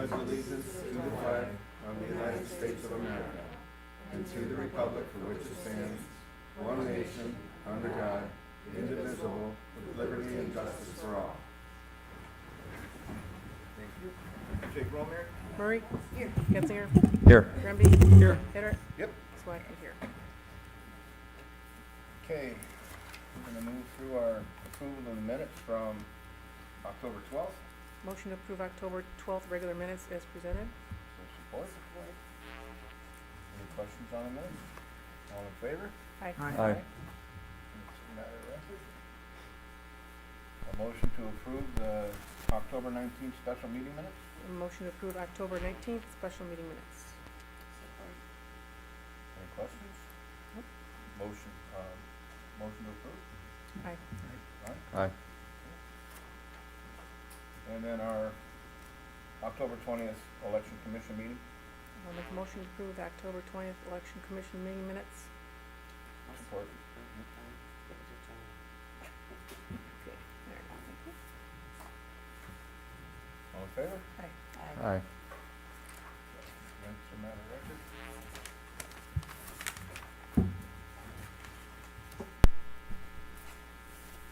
pledge allegiance to the flag of the United States of America and to the republic for which it stands, one nation, under God, indivisible, with liberty and justice for all. Thank you. Take roll, Mary. Murray? Here. Getzinger? Here. Grimby? Here. Hitter? Yep. Swacky here. Okay, we're going to move through our approval of the minutes from October 12th. Motion to approve October 12th regular minutes as presented. Support. Any questions on the minutes? All in favor? Aye. Aye. Matter record. A motion to approve the October 19th special meeting minutes? Motion to approve October 19th special meeting minutes. Any questions? Nope. Motion to approve? Aye. Aye. And then our October 20th election commission meeting? I'll make a motion to approve the October 20th election commission meeting minutes. Support. Okay. There you go. Thank you. All in favor? Aye. Aye. Minutes are matter record.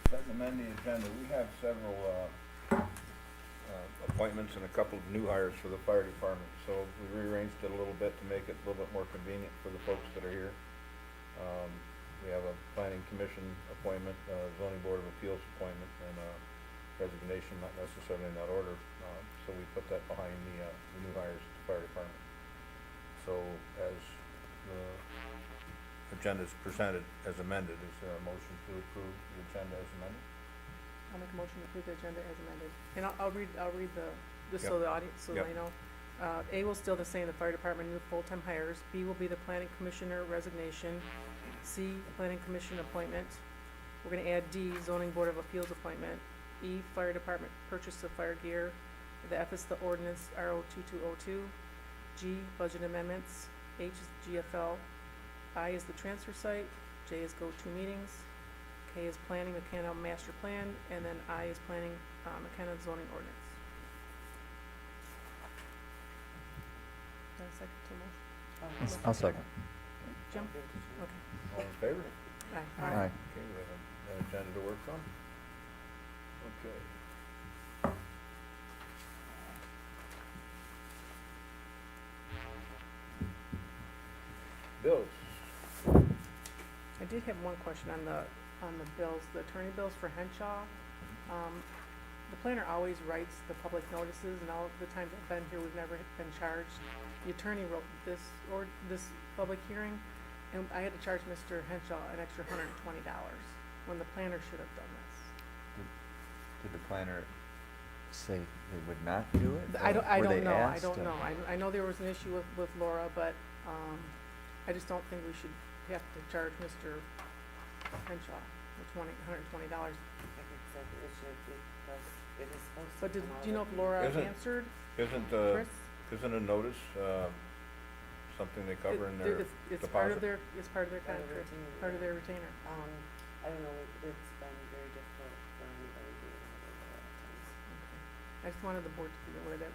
Set and amend the agenda. We have several appointments and a couple of new hires for the fire department. So we rearranged it a little bit to make it a little bit more convenient for the folks that are here. We have a planning commission appointment, zoning board of appeals appointment, and a resignation, not necessarily in that order. So we put that behind the new hires at the fire department. So as the agenda is presented as amended, is there a motion to approve the agenda as amended? I'll make a motion to approve the agenda as amended. And I'll read the, just so Yep. the audience, so Yep. they know. A will still the same, the fire department, new full-time hires. B will be the planning commissioner resignation. C, planning commission appointment. We're gonna add D, zoning board of appeals appointment. E, fire department purchase of fire gear. The F is the ordinance RO 2202. G, budget amendments. H is GFL. I is the transfer site. J is go-to meetings. K is planning McKenna master plan, and then I is planning McKenna zoning ordinance. Is that a second to motion? I'll second. Jim? Okay. All in favor? Aye. Aye. Okay, we have an agenda to work from. Okay. Bills. I did have one question on the bills, the attorney bills for Henshaw. The planner always writes the public notices, and all the times I've been here, we've never been charged. The attorney wrote this public hearing, and I had to charge Mr. Henshaw an extra $120 when the planner should have done this. Did the planner say they would not do it? I or don't were they know, I asked don't to? know. I know there was an issue with Laura, but, I just don't think we should have to charge Mr. Henshaw with $120. But do you know if Laura Isn't- answered, Isn't, Chris? isn't a notice, something they cover in their It's part of deposit? it's part of their contract, part of their retainer. I don't know, it's been very difficult for anybody doing all of that times. Okay. I just wanted the board to be aware that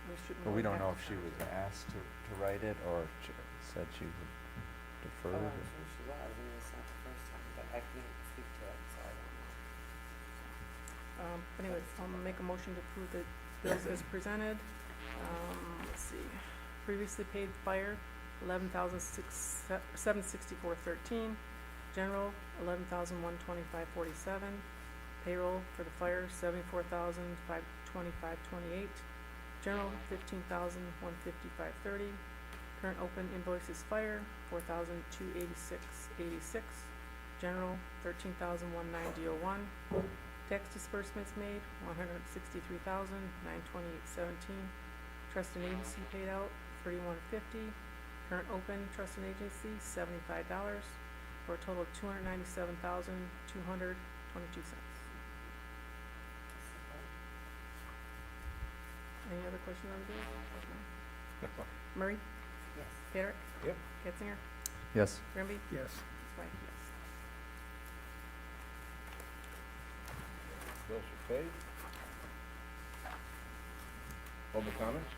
we shouldn't. But we don't have know to if she charge was them. asked to write it or she said she would defer Oh, it. I'm sure she was, I mean, it's not the first time, but I can't speak to it, so I don't know. Anyways, I'll make a motion to approve the bills as presented. Let's see, previously paid fire, $11,764.13. General, $11,125.47. Payroll for the fire, $74,525.28. General, $15,155.30. Current open invoices fire, $4,286.86. General, $13,190.01. Tax disbursements made, $163,928.17. Trust and agency paid out, $31.50. Current open trust and agency, $75, for a total of $297,222. Any other questions on the bill? No. Murray? Yes. Patrick? Yep. Getzinger? Yes. Grimby? Yes. Swank, yes. Bills are paid. Public comments?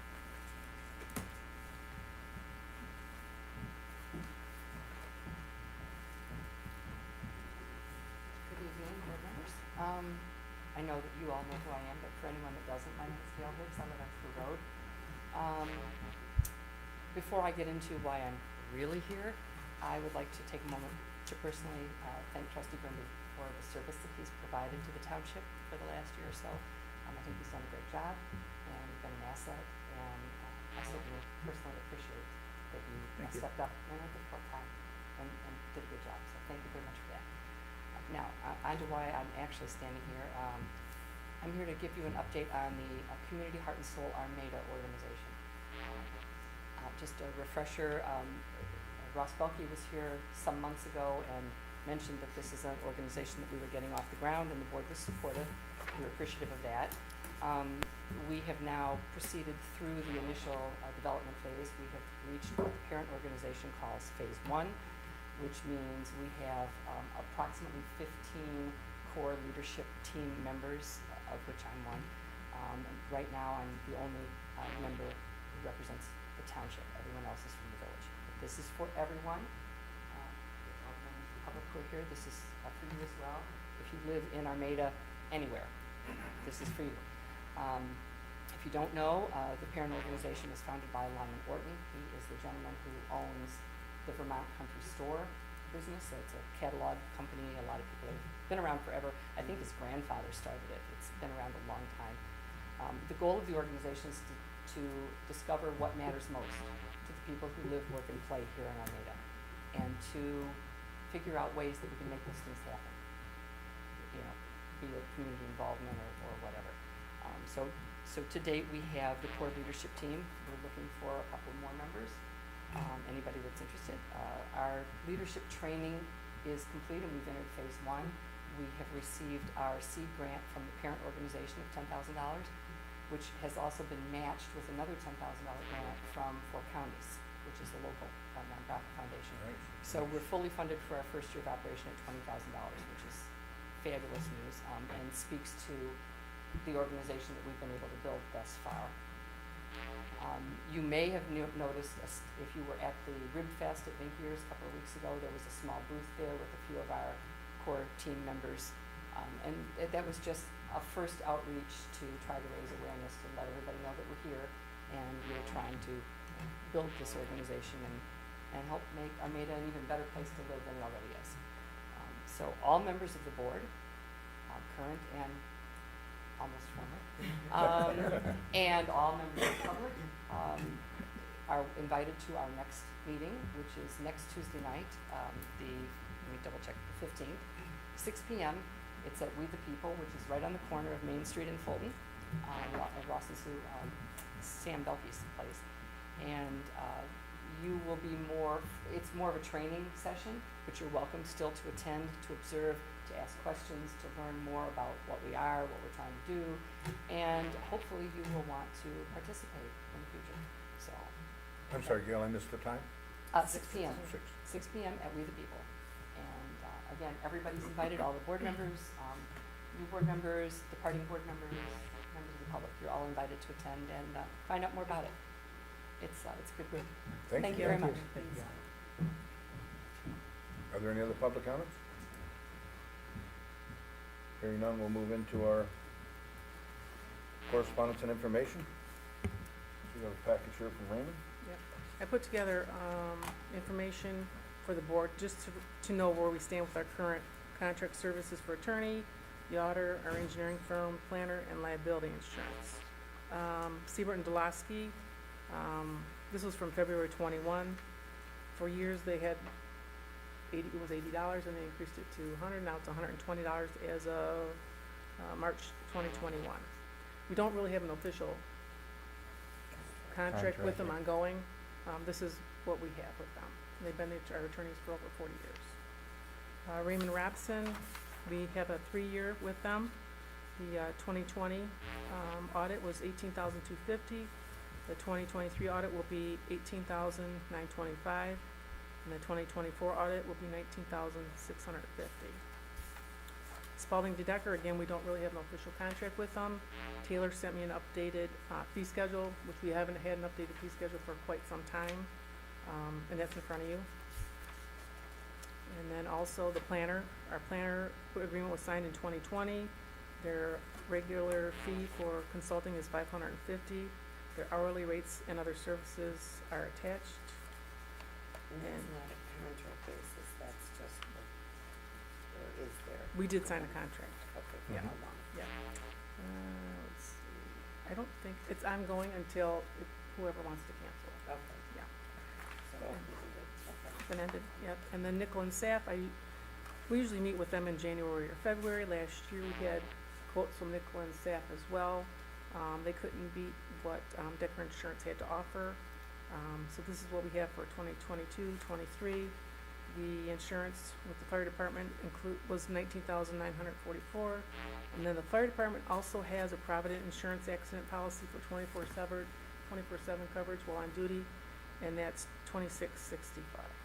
Good evening, board members. I know that you all know who I am, but for anyone that doesn't, my name is Gail Hicks. I live on True Road. Before I get into why I'm really here, I would like to take a moment to personally thank Trustee Brendan for the service that he's provided to the township for the last year or so. I think he's done a great job and been an asset, and I certainly personally appreciate that you stepped up in a difficult time and did a good job. So thank you very much for that. Now, on to why I'm actually standing here. I'm here to give you an update on the Community Heart and Soul Armada organization. Just a refresher, Ross Belkey was here some months ago and mentioned that this is an organization that we were getting off the ground, and the board was supportive. We were appreciative of that. We have now proceeded through the initial development phase. We have reached what the parent organization calls phase 1, which means we have approximately 15 core leadership team members, of which I'm one. And right now, I'm the only member who represents the township. Everyone else is from the village. But this is for everyone. All the members of the public who are here, this is for you as well. If you live in Armada, anywhere, this is for you. If you don't know, the parent organization was founded by Lyman Orton. He is the gentleman who owns the Vermont Country Store business. So it's a catalog company. A lot of people have been around forever. I think his grandfather started it. It's been around a long time. The goal of the organization is to discover what matters most to the people who live, work, and play here in Armada, and to figure out ways that we can make those things happen. You know, be it community involvement or whatever. So to date, we have the core leadership team. We're looking for a couple more members. Anybody that's interested. Our leadership training is complete, and we've entered phase 1. We have received our seed grant from the parent organization of $10,000, which has also been matched with another $10,000 grant from Four Counties, which is the local nonprofit foundation. Right. So we're fully funded for our first year of operation at $20,000, which is fabulous news, and speaks to the organization that we've been able to build thus far. You may have noticed, if you were at the Rib Fest at Vinkier's a couple of weeks ago, there was a small booth there with a few of our core team members. And that was just a first outreach to try to raise awareness, to let everybody know that we're here and we're trying to build this organization and help make Armada an even better place to live than it already is. So all members of the board, current and almost former, and all members of the public are invited to our next meeting, which is next Tuesday night, let me double check, the 15th, 6 p.m. It's at We the People, which is right on the corner of Main Street in Fulton, at Ross and Sue, Sam Belkey's place. And you will be it's more of a training session, but you're welcome still to attend, to observe, to ask questions, to learn more about what we are, what we're trying to do, and hopefully you will want to participate in the future. So, I'm sorry, Gail, I missed the time? 6 p.m. 6 p.m. at We the People. And again, everybody's invited, all the board members, new board members, departing board members, members of the public. You're all invited to attend and find out more about it. It's a good group. Thank you very much. Are there any other public comments? Hearing none, we'll move into our correspondence and information. We have a package here from Raymond. Yep. I put together information for the board just to know where we stand with our current contract services for attorney, the auditor, our engineering firm, planner, and liability insurance. Siebert and Dulosky, this was from February 21. For years, they had it was $80, and they increased it to $100. Now it's $120 as of March 2021. We don't really have an official contract with them ongoing. This is what we have with them. They've been our attorneys for over 40 years. Raymond Rapson, we have a 3-year with them. The 2020 audit was $18,250. The 2023 audit will be $18,925. And the 2024 audit will be $19,650. Spalding DeDecker, again, we don't really have an official contract with them. Taylor sent me an updated, fee schedule, which we haven't had an updated fee schedule for quite some time, and that's in front of you. And then also the planner, our planner agreement was signed in 2020. Their regular fee for consulting is $550. Their hourly rates and other services are attached. And that's And- not a contract basis, that's just, or is there? We did sign a contract. Okay, for Yeah. how long? Yeah. Let's see. I don't think, it's ongoing until whoever wants to cancel. Okay, Yeah. so, okay. Been ended, yep. And then Nickel and Saf, we usually meet with them in January or February. Last year we had quotes from Nickel and Saf as well. They couldn't beat what, Decker Insurance had to offer. So this is what we have for 2022-23. The insurance with the fire department was $19,944. And then the fire department also has a Provident Insurance accident policy for 24/7 coverage while on duty, and that's $2665.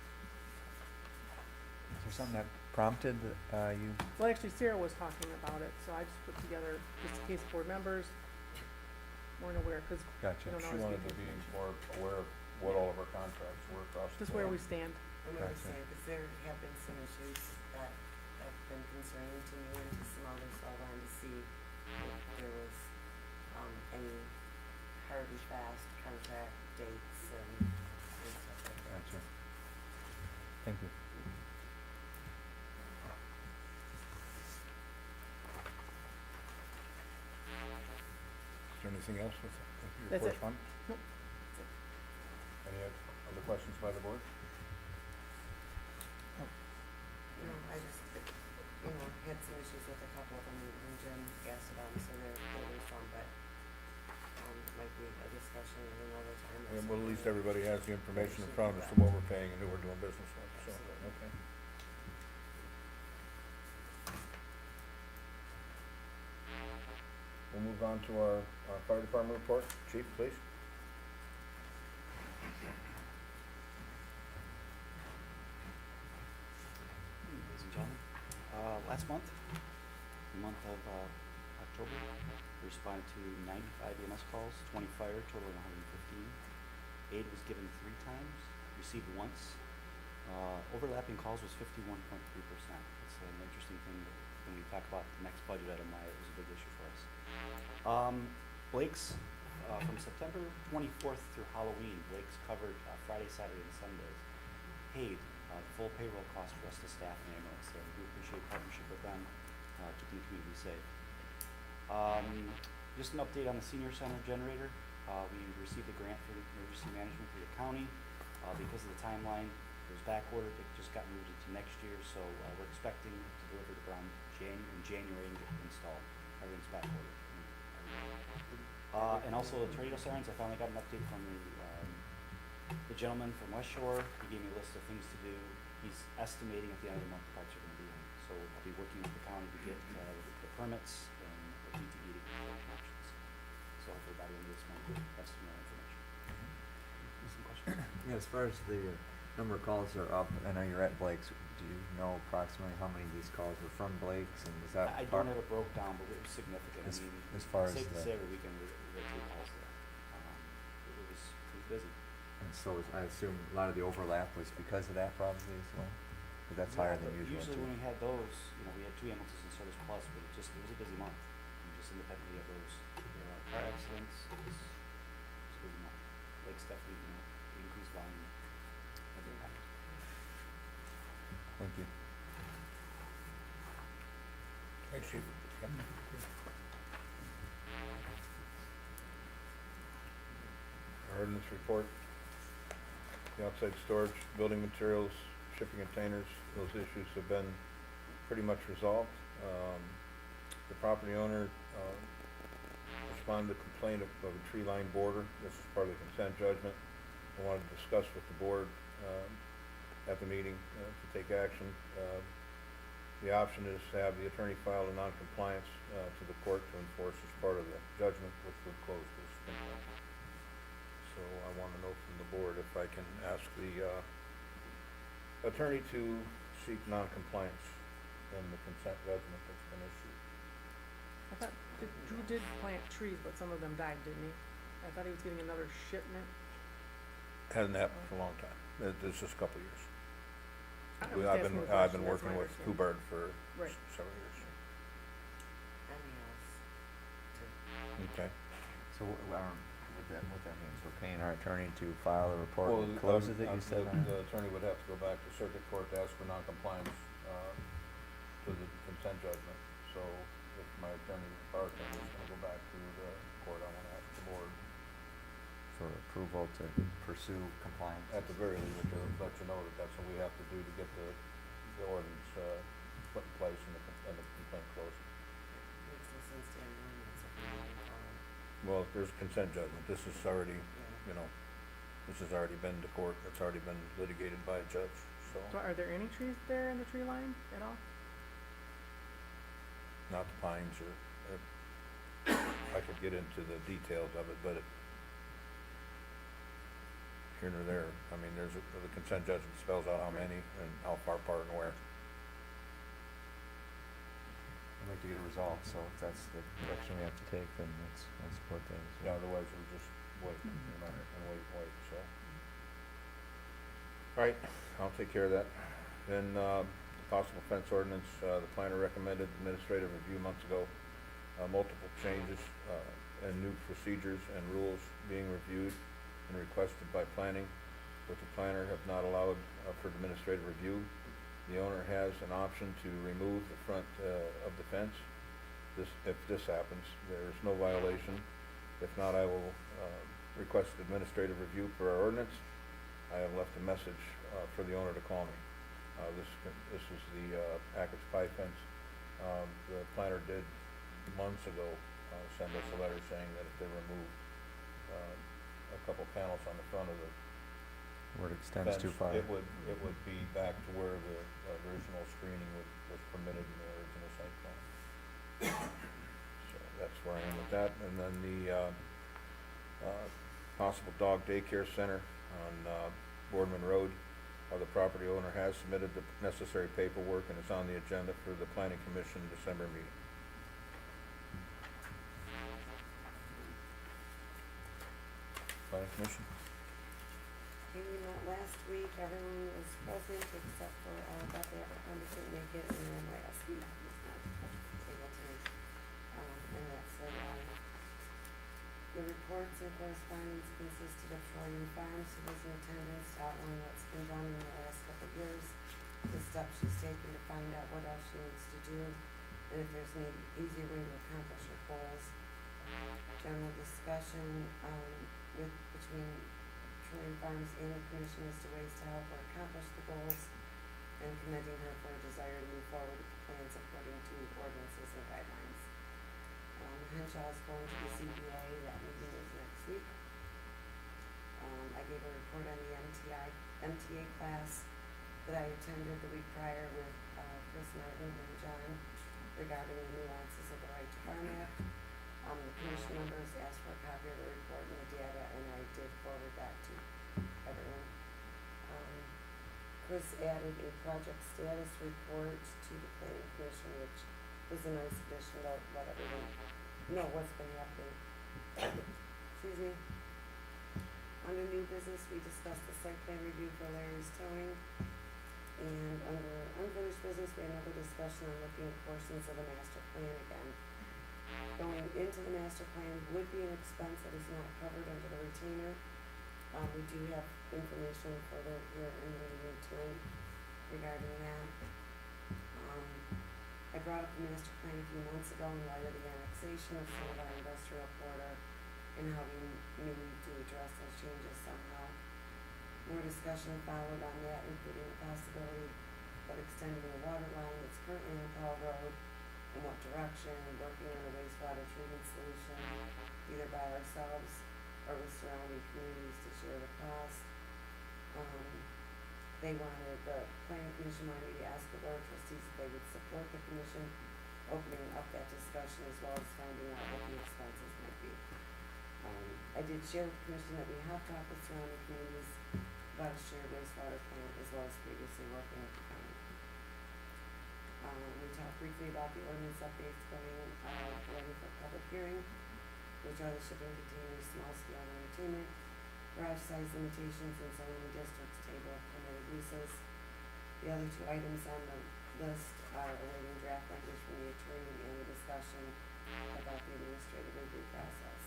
Is there something that prompted, you, Well, actually Sarah was talking about it, so I just put together, just in case board members weren't aware, because gotcha, you don't She always wanted get to the be information. more aware of what all of our contracts were across the board. Just where we stand. I'm gonna Gotcha. say, because there have been some issues that have been concerning to me and to some others, so I wanted to see if there was, any hard and fast contract dates and stuff like that. gotcha. Thank you. Is there anything else with your That's it. correspondence? Nope. Any other questions by the board? No, I just, had some issues with a couple of them, and Jim asked about them, so there was some, but, might be a discussion at another time or Yeah, well, at least something. everybody has the information in front of us of what we're paying and who we're doing business with, so, Absolutely. okay. We'll move on to our fire department report. Chief, please. Ladies and gentlemen, last month, the month of October, we responded to 95 EMS calls, 20 fire, totaling 115. Aid was given 3 times, received once. Overlapping calls was 51.3%. It's an interesting thing that when we talk about the next budget item, why it was a big issue for us. Blake's, from September 24th through Halloween, Blake's covered Friday, Saturday, and Sundays. Paid full payroll cost for us to staff an ambulance there. We do appreciate partnership with them, keeping the community safe. Just an update on the senior center generator. We received a grant for emergency management through the county. Because of the timeline, it was back ordered. It just got moved into next year, so we're expecting to deliver it around in January and get it installed. Everything's back ordered. And also the tornado sirens, I finally got an update from the gentleman from West Shore. He gave me a list of things to do. He's estimating at the end of the month the parts are gonna be in. So I'll be working with the county to get the permits and looking to getting connections. So hopefully by the end of this month, we'll have some more information. Some questions? Yeah, as far as the number of calls are up, I know you're at Blake's, do you know approximately how many of these calls were from Blake's, and is that I part? don't have it broke down, but it was significant. As- I mean, as far as safe to the- say every weekend we had 2 calls there. It was busy. And so I assume a lot of the overlap was because of that probably as well? Because that's higher than Yeah, but usual usually too. when we had those, we had 2 ambulances in Service Plus, but it was a busy month. And just independently of those, car accidents, it was a busy month. Lake's definitely, increased volume of impact. Thank you. Thanks, Chief. Yep. Ordinance report. The outside storage, building materials, shipping containers, those issues have been pretty much resolved. The property owner, responded to complaint of a tree-lined border. This is part of the consent judgment. I wanted to discuss with the board, at the meeting, to take action. The option is to have the attorney file a noncompliance, to the court to enforce as part of the judgment, which would close this. So I want to know from the board if I can ask the attorney to seek noncompliance in the consent judgment that's been issued. I thought Drew did plant trees, but some of them died, didn't he? I thought he was getting another shipment. Hasn't happened for a long time. It's just a couple of years. I was I've asking been, a I've question, been that's working my with understanding. Hubbard for Right. several years. Any else to Okay. So what that means, we're paying our attorney to file a report Well, and close it, that you said? the attorney would have to go back to circuit court to ask for noncompliance, to the consent judgment. So if my attorney, our attorney is gonna go back to the court, I wanna ask the board, For approval to pursue compliance? at the very least, to let you know that that's what we have to do to get the ordinance, put in place and the complaint closed. makes no sense to have an ordinance if we're not gonna follow it. Well, there's a consent judgment. This is already, Yeah. you know, this has already been to court. It's already been litigated by a judge, so. So are there any trees there in the tree line at all? Not the pines or, I could get into the details of it, but here nor there, I mean, the consent judgment spells out how many and how far apart and where. I'd like to get it resolved, so if that's the direction we have to take, then I'll support that as Yeah, well. otherwise we'll just wait, you know, and wait, so. Alright, I'll take care of that. Then, possible fence ordinance, the planner recommended administrative review months ago. Multiple changes, and new procedures and rules being reviewed and requested by planning, but the planner have not allowed, for administrative review. The owner has an option to remove the front, of the fence. If this happens, there's no violation. If not, I will, request administrative review for our ordinance. I have left a message, for the owner to call me. This is the, Ackett's Pie fence. The planner did months ago, send us a letter saying that if they remove, a couple panels on the front of the Where it extends fence, too far. it would be back to where the original screening was permitted in the original site plan. So that's where I am with that. And then the, possible dog daycare center on, Boardman Road. The property owner has submitted the necessary paperwork and it's on the agenda for the planning commission December meeting. Planning commission? Okay, we met last week, everyone was present except for, Beth Abercrombie couldn't make it, and then last week was not able to make, and that's, the reports and correspondence consisted of Trillium Farms, who was in attendance, to outline what's been done in the last couple of years, the steps she's taken to find out what else she needs to do, and if there's an easier way to accomplish her goals. General discussion, between Trillium Farms and the commission as to ways to help her accomplish the goals, and commending her for a desire to move forward with the plans according to ordinances and guidelines. Henshaw is going to the CBA, that meeting is next week. I gave a report on the MTA class that I attended the week prior with, Chris Martin and John regarding the nuances of the Right to Farm Act. The commission members asked for a copy of the report and the data, and I did forward that to everyone. Chris added a project status report to the planning commission, which was a nice addition to let everyone know what's been happening. Excuse me. Under new business, we discussed the site plan review for Larry's Towing. And under unfinished business, we had another discussion on looking at portions of the master plan again. Going into the master plan would be an expense that is not covered under the retainer. We do have information further here in the meeting tonight regarding that. I brought up the master plan a few months ago in light of the annexation of some of our industrial corridor and how we may need to address those changes somehow. More discussion followed on that, including the possibility of extending the water line that's currently on Powell Road, in what direction, working on a wastewater treatment solution, either by ourselves or with surrounding communities to share the cost. The planning commission wanted me to ask the board of trustees if they would support the commission opening up that discussion as well as finding out what the expenses might be. I did share with the commission that we have talked with surrounding communities about a shared wastewater plant as well as previously working with the county. We talked briefly about the ordinance updates going, for public hearing, which are the shipping containers, small scale entertainment, garage size limitations, and zoning districts table of permitted uses. The other two items on the list are awaiting draft language from the attorney and a discussion about the administrative review process.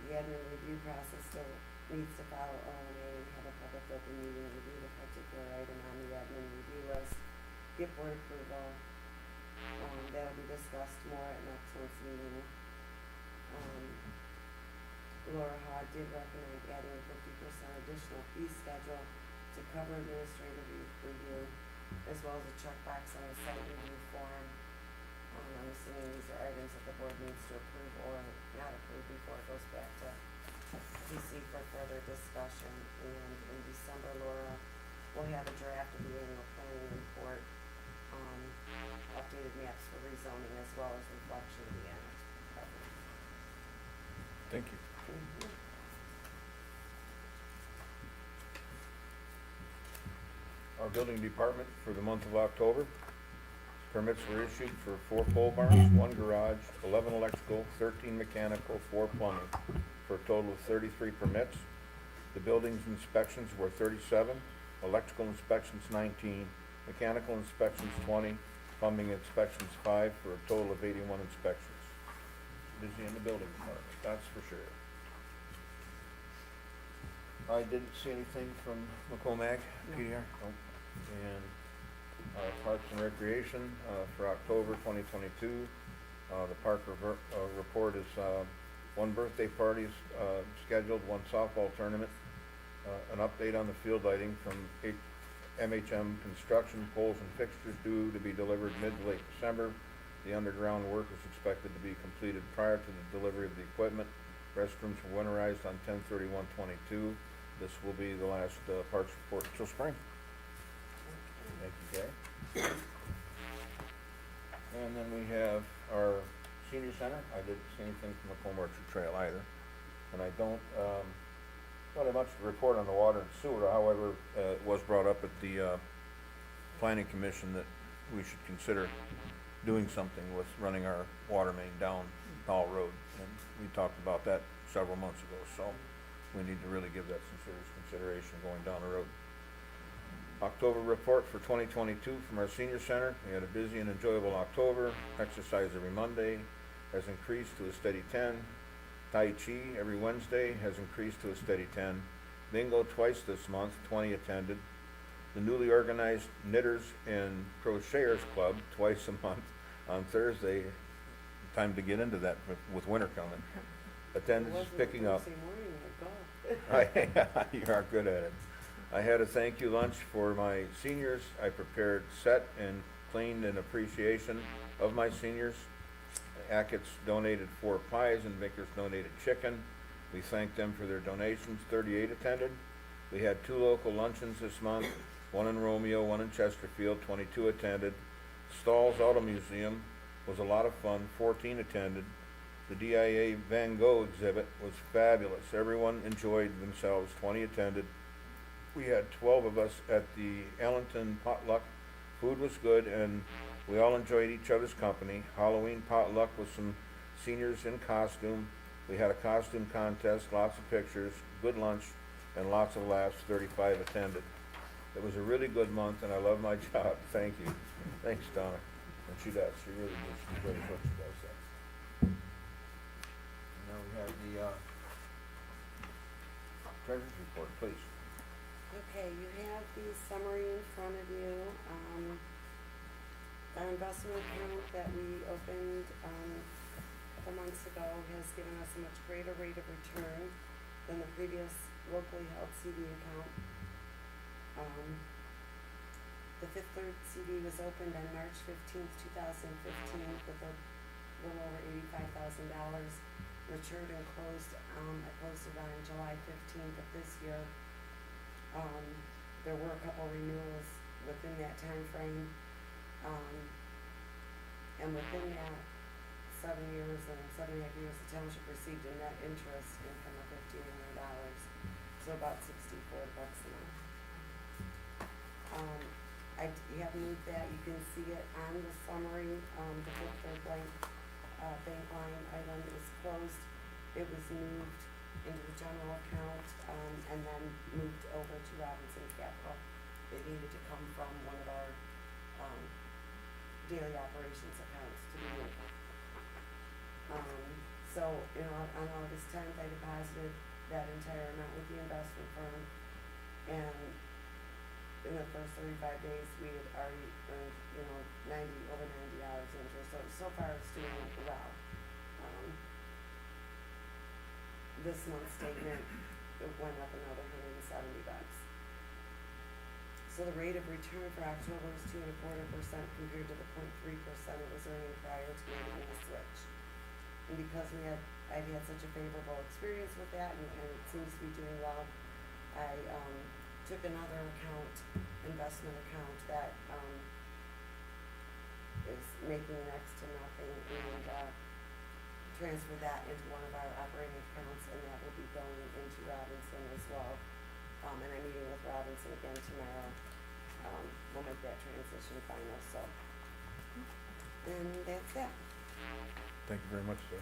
The admin review process still needs to follow OMA and have a public open meeting and review the particular item on the admin review list, get board approval. That'll be discussed more at next month's meeting. Laura Hogg did recommend adding a 50% additional fee schedule to cover administrative review, as well as a checkbox on the site review form. I'm assuming these are items that the board needs to approve or not approve before it goes back to PC for further discussion. And in December, Laura will have a draft of the annual planning report, updated maps for rezoning, as well as reflection of the annex property. Thank you. Our building department for the month of October, permits were issued for 4 pole barns, 1 garage, 11 electrical, 13 mechanical, 4 plumbing, for a total of 33 permits. The buildings inspections were 37, electrical inspections 19, mechanical inspections 20, plumbing inspections 5, for a total of 81 inspections. Busy in the building department, that's for sure. I didn't see anything from McCormack, No. PDR. Nope. And Parks and Recreation for October 2022. The park report is 1 birthday party is scheduled, 1 softball tournament, an update on the field lighting from MHM Construction, poles and fixtures due to be delivered mid to late December. The underground work is expected to be completed prior to the delivery of the equipment. Restrooms were winterized on 10/31/22. This will be the last parks report until spring. Thank you, Gary. And then we have our senior center. I didn't see anything from the Home Orchard Trail either. And I don't have much to report on the water and sewer. However, it was brought up at the planning commission that we should consider doing something with running our water main down Powell Road. And we talked about that several months ago, so we need to really give that some serious consideration going down the road. October report for 2022 from our senior center. We had a busy and enjoyable October. Exercise every Monday has increased to a steady 10. Tai Chi every Wednesday has increased to a steady 10. Bingo twice this month, 20 attended. The newly organized Knitters and Crocheters Club twice a month on Thursday. Time to get into that with winter coming. Attendance is picking up. You are good at it. I had a thank you lunch for my seniors. I prepared, set, and cleaned in appreciation of my seniors. Ackett's donated 4 pies and Vickers donated chicken. We thanked them for their donations. 38 attended. We had 2 local luncheons this month, 1 in Romeo, 1 in Chesterfield. 22 attended. Stahl's Auto Museum was a lot of fun. 14 attended. The DIA Van Gogh exhibit was fabulous. Everyone enjoyed themselves. 20 attended. We had 12 of us at the Allenton potluck. Food was good, and we all enjoyed each other's company. Halloween potluck with some seniors in costume. We had a costume contest, lots of pictures, good lunch, and lots of laughs. 35 attended. It was a really good month, and I love my job. Thank you. Thanks, Donna. And she does. She really does. She enjoys what she does there. Now we have the treasurer's report, please. Okay, you have the summary in front of you. Our investment account that we opened a couple months ago has given us a much greater rate of return than the previous locally held CD account. The Fifth Third CD was opened on March 15th, 2015 with a little over $85,000. Matured and closed, I closed it on July 15th of this year. There were a couple renewals within that time frame. And within that 7 years and 7.5 years, the township received a net interest income of $15 million, so about $64 a month. You have moved that, you can see it on the summary, the fifth third blank, bank line item is closed. It was moved into the general account, and then moved over to Robinson Capital. It needed to come from one of our, daily operations accounts to be moved. So, on August 10th, I deposited that entire amount with the investment firm, and in the first 35 days, we had already earned, over $90 interest, so far it's doing well. This month's statement, it went up another $170. So the rate of return for October is 2.25% compared to the 0.3% it was earning prior to making the switch. And because I've had such a favorable experience with that, and it seems to be doing well, I took another investment account that is making next to nothing, and transferred that into one of our operating accounts, and that will be going into Robinson as well. And I'm meeting with Robinson again tomorrow. We'll make that transition final, so. And that's that. Thank you very much, sir.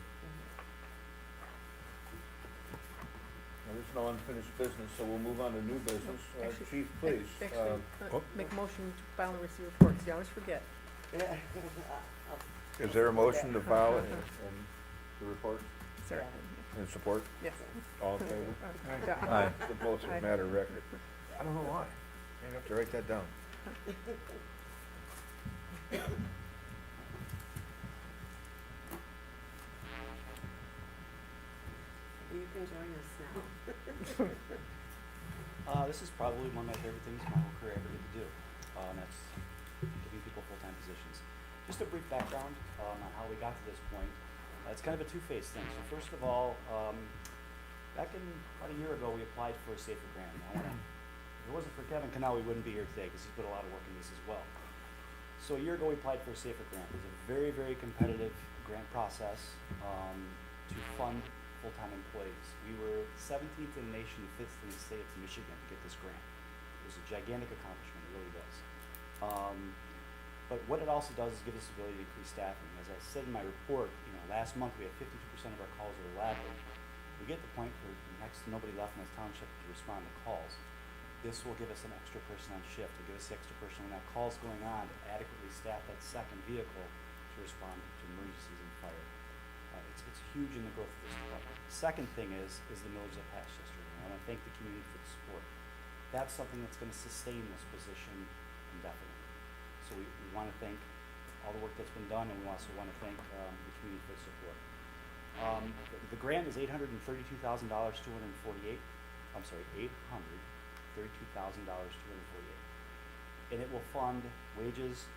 Now, there's no unfinished business, so we'll move on to new business. Actually- Chief, please. Actually, make a motion to file and receive reports, you always forget. Is there a motion to file and the report Sorry. in support? Yes. All in favor? Aye. The votes Aye. matter record. I don't know why. You have to write that down. You can join us now. This is probably one of my favorite things in my whole career I ever get to do, and that's giving people full-time positions. Just a brief background on how we got to this point. It's kind of a two-phase thing. So first of all, back in about a year ago, we applied for a SAFER grant. Now, if it wasn't for Kevin Canal, we wouldn't be here today because he's put a lot of work in this as well. So a year ago, we applied for a SAFER grant. It was a very, very competitive grant process to fund full-time employees. We were 17th in the nation, 5th in the state of Michigan to get this grant. It was a gigantic accomplishment, it really does. But what it also does is give us the ability to increase staffing. As I said in my report, last month we had 52% of our calls were lateral. We get to the point where next to nobody left in this township to respond to calls. This will give us an extra person on shift, will give us the extra person when that call's going on to adequately staff that second vehicle to respond to emergencies and fire. It's huge in the growth of this department. The second thing is the millage that passed yesterday. I want to thank the community for the support. That's something that's going to sustain this position indefinitely. So we want to thank all the work that's been done, and we also want to thank the community for the support. The grant is $832,248. I'm sorry, $832,248, and it will fund wages,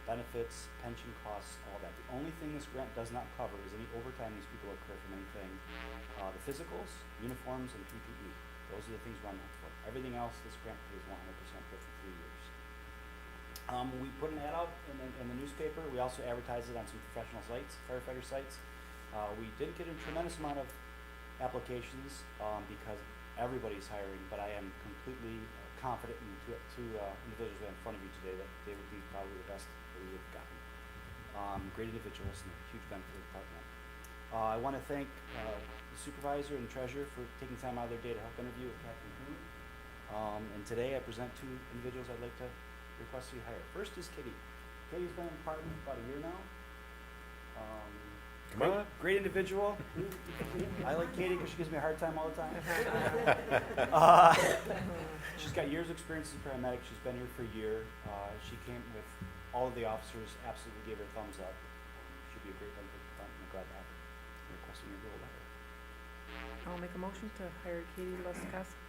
benefits, pension costs, all that. The only thing this grant does not cover is any overtime these people occur from anything. The physicals, uniforms, and PPE. Those are the things we're on for. Everything else, this grant pays 100% for 3 years. We put an ad out in the newspaper. We also advertised it on some professional sites, firefighter sites. We didn't get a tremendous amount of applications because everybody's hiring, but I am completely confident in two individuals that are in front of you today that they would be probably the best that we have gotten. Great individuals and a huge benefit to the department. I want to thank the supervisor and treasurer for taking time out of their day to help interview with Captain Coon. And today I present two individuals I'd like to request you hire. First is Katie. Katie's been in the department about a year now. Great individual. I like Katie because she gives me a hard time all the time. She's got years of experience as a paramedic. She's been here for a year. She came with all of the officers, absolutely gave her a thumbs up. She'll be a great benefit to the department. I'm glad to have her. I'm requesting your approval to hire her. I'll make a motion to hire Katie Laskowski,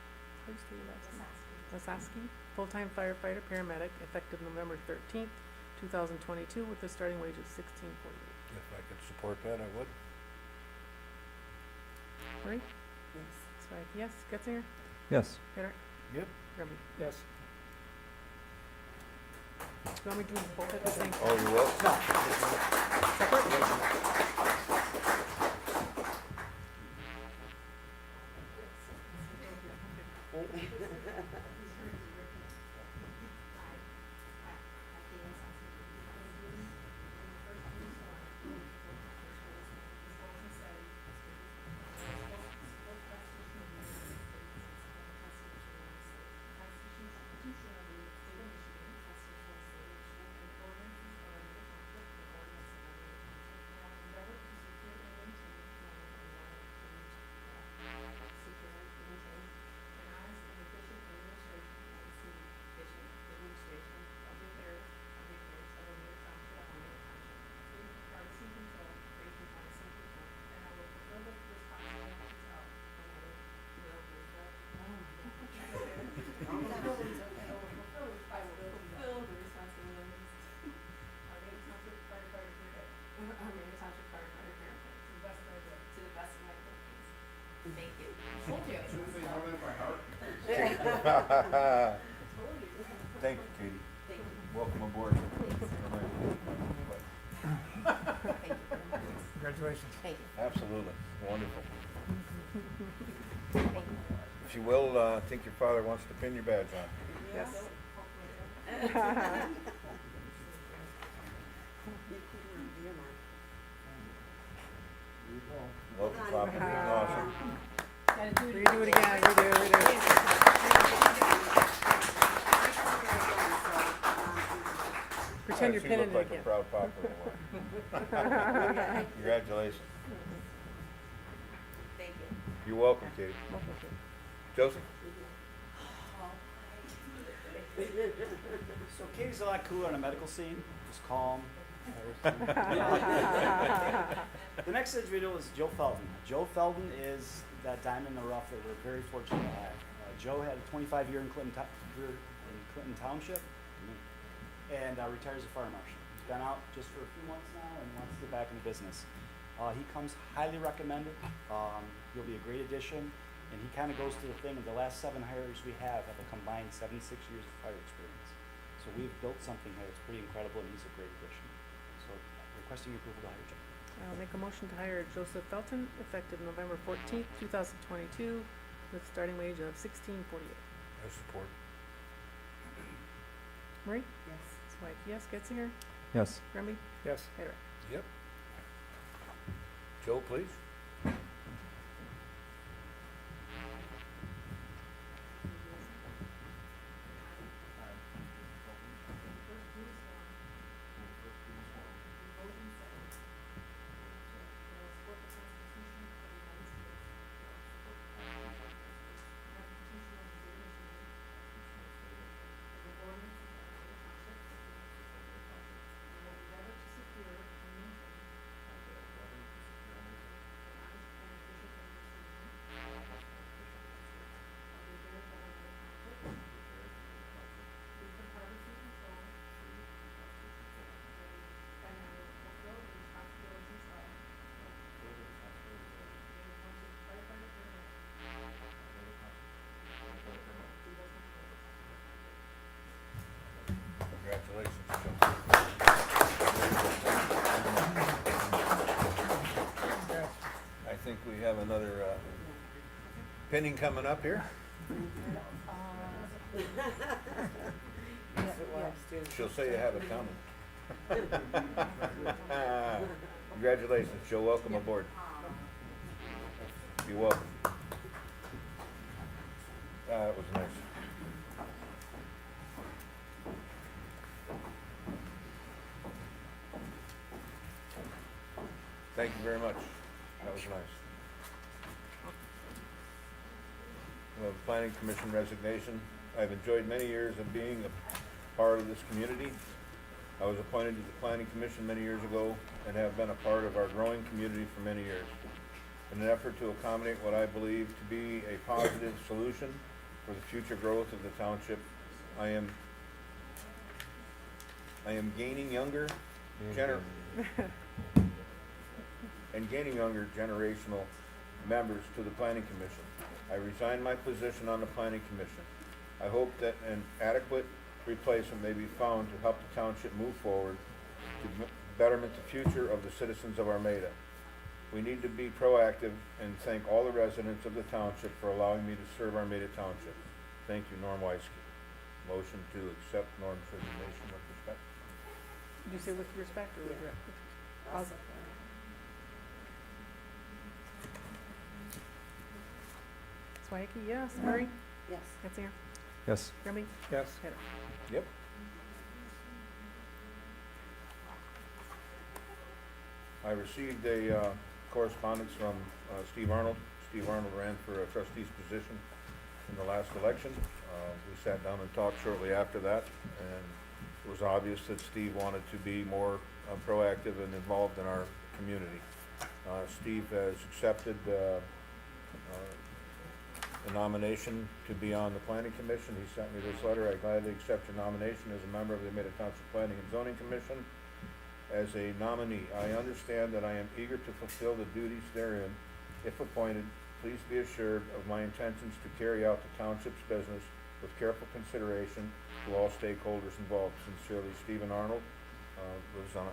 please do your last name. Laskowski, full-time firefighter paramedic, effective November 13th, 2022, with a starting wage of $16.48. If I could support that, I would. Marie? Yes. Sorry, yes. Getzinger? Yes. Hitter? Yep. Grimby? Yes. Do you want me to do them both at the same time? Oh, you will? Thank you. Thank you, Katie. Welcome aboard. Thank you very much. Congratulations. Thank you. Absolutely, wonderful. Thank you. If you will, I think your father wants to pin your badge on. Yes. You can review mine. Welcome, Papa. Awesome. Redo it again, redo. Pretend you're Actually, pinning you it look like again. a proud papa anymore. Congratulations. Thank you. You're welcome, Katie. Joseph? So Katie's a lot cooler on a medical scene, just calm. The next individual is Joe Felden. Joe Felden is that diamond in the rough that we're very fortunate to have. Joe had a 25-year career in Clinton Township, and retires as a fire marshal. He's been out just for a few months now and wants to get back into business. He comes highly recommended. He'll be a great addition, and he kind of goes to the thing of the last 7 hires we have a combined 76 years of fire experience. So we've built something here that's pretty incredible, and he's a great addition. So requesting your approval to hire Joe. I'll make a motion to hire Joseph Felton, effective November 14th, 2022, with starting wage of $16.48. I support. Marie? Yes. Swipe yes. Getzinger? Yes. Grimby? Yes. Taylor? Yep. Joe, please. Congratulations, Joe. I think we have another pinning coming up here. She'll say you have it coming. Congratulations, Joe. Welcome aboard. You're welcome. That was nice. Thank you very much. That was nice. We have a planning commission resignation. I've enjoyed many years of being a part of this community. I was appointed to the planning commission many years ago and have been a part of our growing community for many years. In an effort to accommodate what I believe to be a positive solution for the future growth of the township, I am gaining younger generational members to the planning commission. I resigned my position on the planning commission. I hope that an adequate replacement may be found to help the township move forward to betterment the future of the citizens of Armada. We need to be proactive and thank all the residents of the township for allowing me to serve Armada Township. Thank you, Norm Weisky. Motion to accept Norm's resignation with respect. Did you say with respect or with? I'll I'll- second. Swipe yes. Murray? Yes. Getzinger? Yes. Grimby? Yes. Taylor? Yep. I received a correspondence from Steve Arnold. Steve Arnold ran for a trustee's position in the last election. We sat down and talked shortly after that, and it was obvious that Steve wanted to be more proactive and involved in our community. Steve has accepted a nomination to be on the planning commission. He sent me this letter. I gladly accept your nomination as a member of the Armada Township Planning and Zoning Commission as a nominee. I understand that I am eager to fulfill the duties therein if appointed. please be assured of my intentions to carry out the township's business with careful consideration to all stakeholders involved. Sincerely, Stephen Arnold, lives on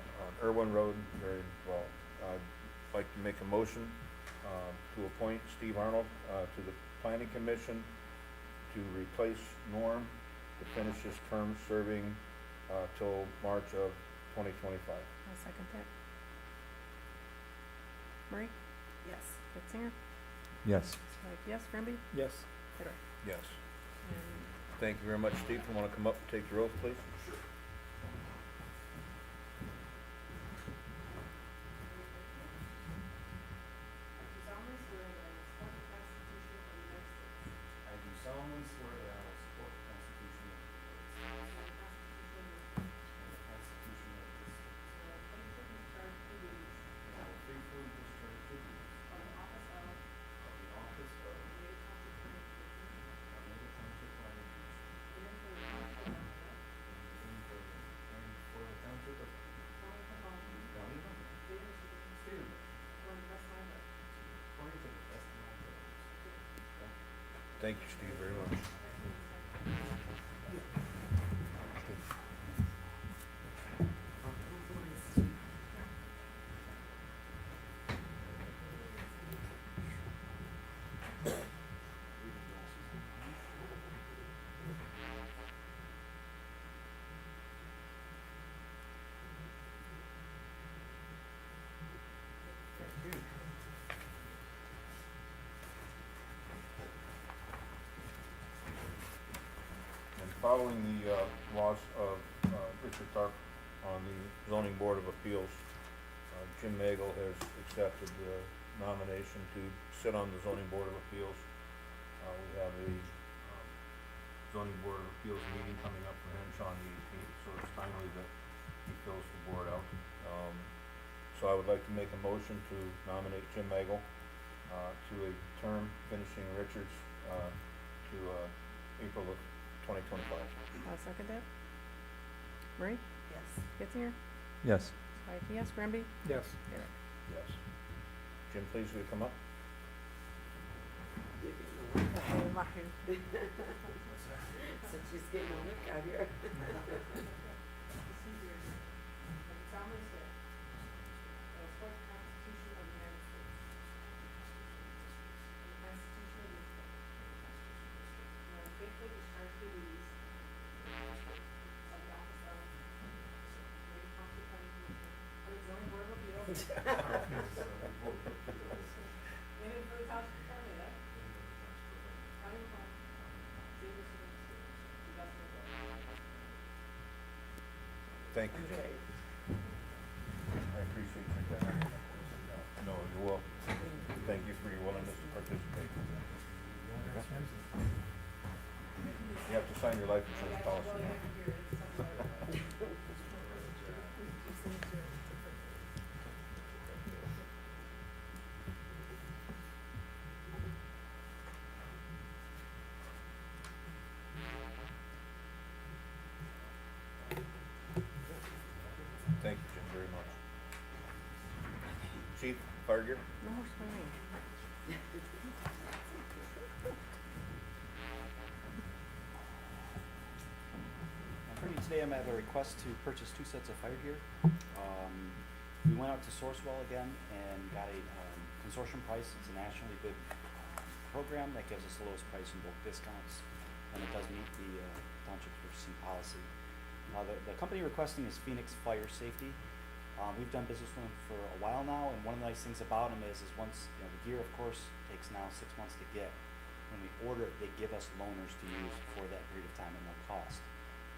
Irwin Road, very involved. I'd like to make a motion to appoint Steve Arnold to the Planning Commission to replace Norm to finish his term serving till March of 2025. I'll second that. Marie? Yes. Getzinger? Yes. Spike, yes. Granby? Yes. Taylor? Yes. And Thank you very much, Steve. You want to come up and take your oath, please? I do solemnly swear that I will support the Constitution of the United States and the Constitution of this state, and I will faithfully discharge the duties of the office of Armada Township Planning Commission and for the Township of County of Monmouth, State of Michigan, according to the best of my ability. Thank you, Steve, very much. Following the loss of Richard Tharp on the Zoning Board of Appeals, Jim Magel has accepted the nomination to sit on the Zoning Board of Appeals. We have a Zoning Board of Appeals meeting coming up for him on the 18th, so it's timely that he fills the board out. So I would like to make a motion to nominate Jim Magel to a term finishing Richard's to April of 2025. I'll second that. Marie? Yes. Getzinger? Yes. Spike, yes. Granby? Yes. Taylor? Yes. Jim, please, will you come up? You're getting a workout. And Maher. So she's getting a workout here. Thank you, Jim. I appreciate your time. No, you're welcome. Thank you for your willingness to participate. You have to sign your life insurance policy now. Thank you, Jim, very much. Chief, fire gear? No more swimming. For you today, I'm gonna have a request to purchase 2 sets of fire gear. We went out to Sourcewell again and got a consortium price. It's a nationally bid program that gives us the lowest price in bulk discounts, and it does meet the township's purchasing policy. The company requesting is Phoenix Fire Safety. We've done business with them for a while now, and one of the nice things about them is once, the gear, of course, takes now 6 months to get. When we order it, they give us loaners to use for that period of time at no cost.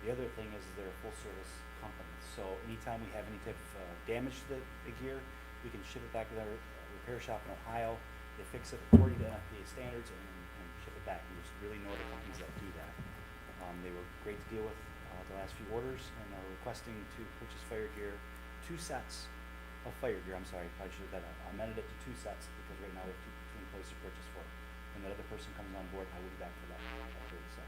The other thing is they're a full-service company, so anytime we have any type of damage to the gear, we can ship it back to their repair shop in Ohio. They fix it according to NFPA standards and ship it back. There's really no other companies that do that. They were great to deal with the last few orders, and are requesting to purchase fire gear, 2 sets of fire gear. I'm sorry, I should have amended it to 2 sets, because right now we have two employees to purchase for. When that other person comes on board, I will be back for that third set.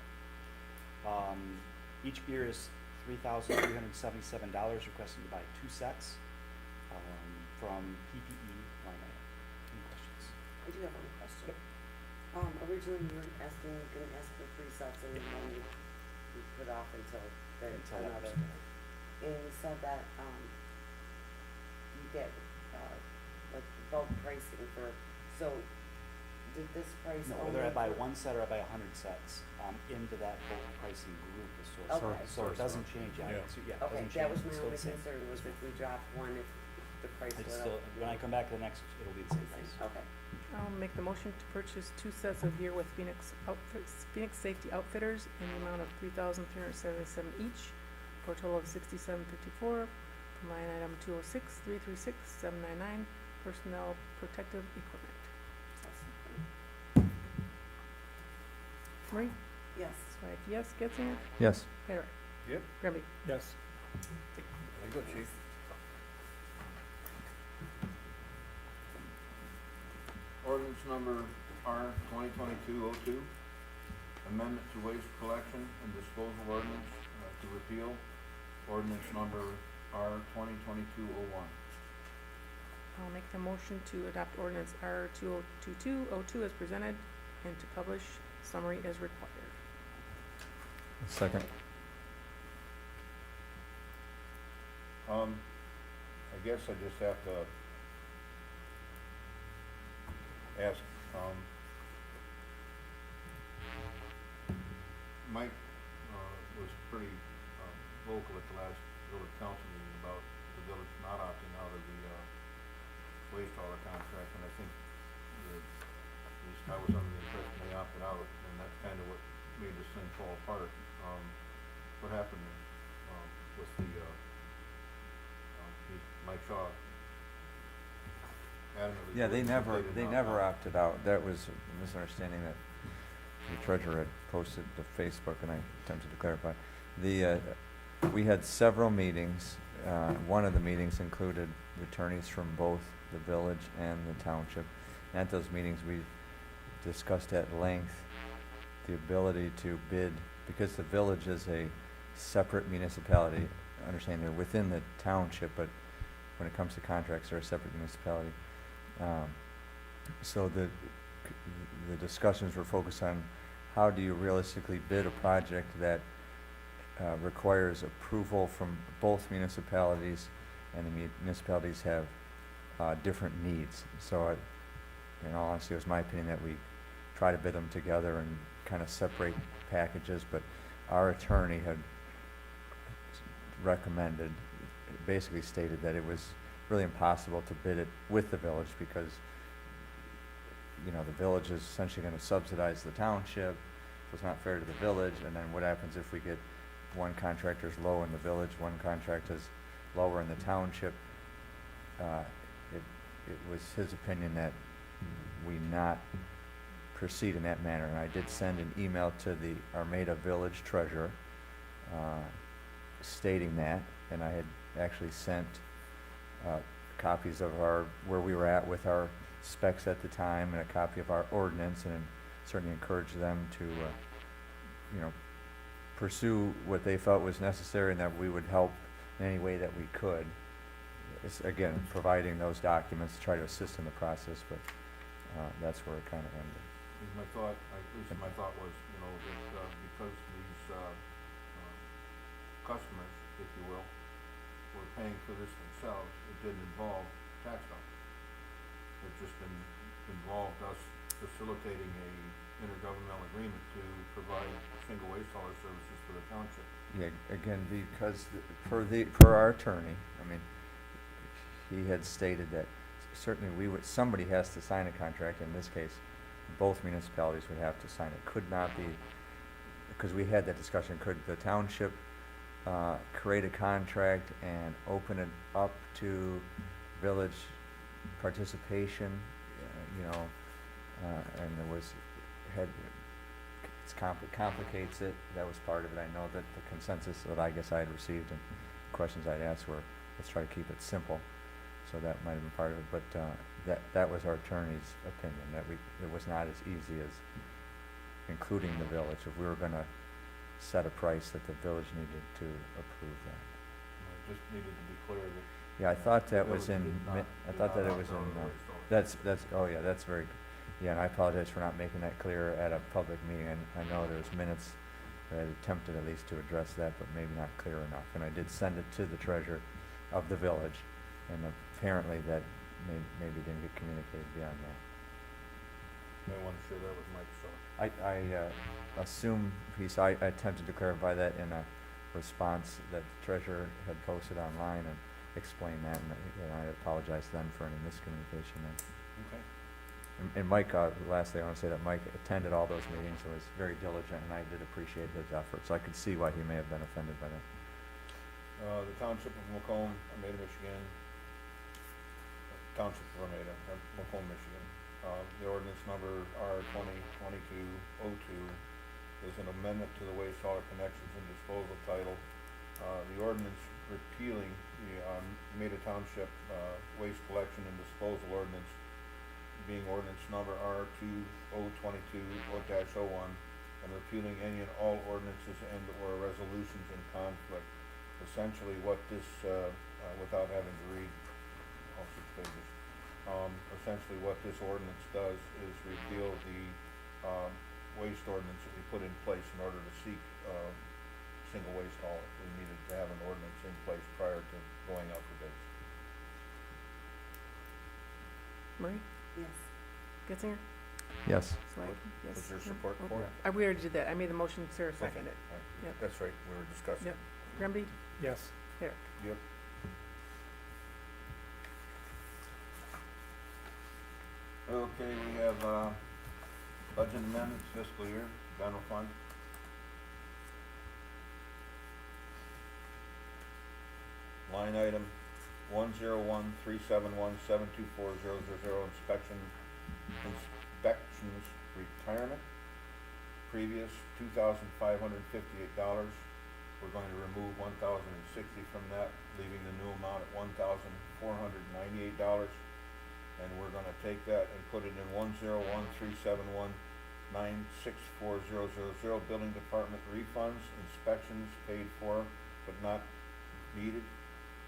Each gear is $3,377, requesting to buy 2 sets from PPE line item. Any questions? I do have one question. Originally you were gonna ask for 3 sets and then one you put off until Until that another. was- And you said that, you get, like bulk pricing for, so did this price No, only whether I buy for- 1 set or I buy 100 sets, into that bulk pricing group is sourced. Okay. So it doesn't change, yeah, Yeah. so, yeah, it Okay, doesn't that change, was it's my still only the same. concern, was if we dropped one, if the price It's went still, up. when I come back to the next, it'll be the same price. Okay, I'll make the motion to purchase 2 sets of gear with Phoenix Safety Outfitters in the amount of $3,377 each, for a total of $67.54, from line item 206-336-799, personnel protective equipment. Marie? yes. Sweattick, yes. Getzinger? Yes. Hubbard? Yep. Grimby? Yes. Very good, chief. Ordinance number R 2022-02, amendment to waste collection and disposal ordinance to repeal ordinance number R 2022-01. I'll make the motion to adopt ordinance R 2022-02 as presented and to publish summary as required. Second. I guess I just have to ask, Mike, was pretty, vocal at the last village council meeting about the village not opting out of the, waste hauler contract, and I think at least I was under the impression they opted out, and that's kind of what made this thing fall apart. What happened, with the, Mike Shaw adamantly. Yeah, they believed that they did not never opt. opted out. That was a misunderstanding that the treasurer had posted to Facebook, and I attempted to clarify. We had several meetings. One of the meetings included attorneys from both the village and the township. And at those meetings, we discussed at length the ability to bid, because the village is a separate municipality. Understand they're within the township, but when it comes to contracts, they're a separate municipality. So the discussions were focused on how do you realistically bid a project that requires approval from both municipalities, and the municipalities have different needs. So in all honesty, it was my opinion that we try to bid them together and kind of separate packages, but our attorney had recommended, basically stated that it was really impossible to bid it with the village because, you know, the village is essentially going to subsidize the township, so it's not fair to the village. And then what happens if we get one contractor's low in the village, one contractor's lower in the township? It was his opinion that we not proceed in that manner. And I did send an email to the Armada Village treasurer stating that, and I had actually sent copies of where we were at with our specs at the time, and a copy of our ordinance, and certainly encouraged them to, you know, pursue what they felt was necessary, and that we would help in any way that we could. It's, again, providing those documents to try to assist in the process, but that's where it kind of ended. My thought, at least my thought was, you know, that, because these, customers, if you will, were paying for this themselves, it didn't involve tax dollars. It just involved us facilitating a intergovernmental agreement to provide single waste hauler services for the township. Yeah, again, because per our attorney, I mean, he had stated that certainly somebody has to sign a contract. In this case, both municipalities would have to sign it. Could not be, because we had that discussion, could the township create a contract and open it up to village participation, and complicates it. That was part of it. I know that the consensus that I guess I had received and questions I'd asked were, let's try to keep it simple. So that might have been part of it, but that was our attorney's opinion, that it was not as easy as including the village. If we were gonna set a price, that the village needed to approve that. It just needed to be clear that. Yeah, I thought that the was village in, did not- I did thought not that it opt was out of in, the waste hauler. that's, oh yeah, that's very, Yeah, and I apologize for not making that clear at a public meeting. And I know there's minutes that I attempted at least to address that, but maybe not clear enough. And I did send it to the treasurer of the village, and apparently that maybe didn't get communicated beyond that. I want to share that with Mike, so. I assume I attempted to clarify that in a response that the treasurer had posted online and explained that, and I apologize then for any miscommunication there. Okay. And Mike, lastly, I want to say that Mike attended all those meetings and was very diligent, and I did appreciate his effort, so I could see why he may have been offended by that. The Township of Macomb, Armada, Michigan, Township of Armada, Macomb, Michigan. The ordinance number R 2022-02 is an amendment to the waste hauler connections and disposal title. The ordinance repealing the Armada Township waste collection and disposal ordinance, being ordinance number R 2022-01, and repealing any and all ordinances and or resolutions in conflict. Essentially what this, without having to read all 6 pages, essentially what this ordinance does is repeal the waste ordinance that we put in place in order to seek single waste hauler. We needed to have an ordinance in place prior to going out for bids. Marie? Yes. Getzinger? Yes. Swack? Yes. Was there No? support Okay. for it? We already did that. I made the motion, Sarah seconded it. Okay. Yep. That's right, we were discussing. Yep. Granby? Yes. Herrick? Yep. Okay, we have, budget amendments fiscal year, general fund. Line item 10137172400, inspections retirement, previous $2,558. We're going to remove $1,060 from that, leaving the new amount at $1,498. And we're gonna take that and put it in 10137196400, building department refunds, inspections paid for but not needed,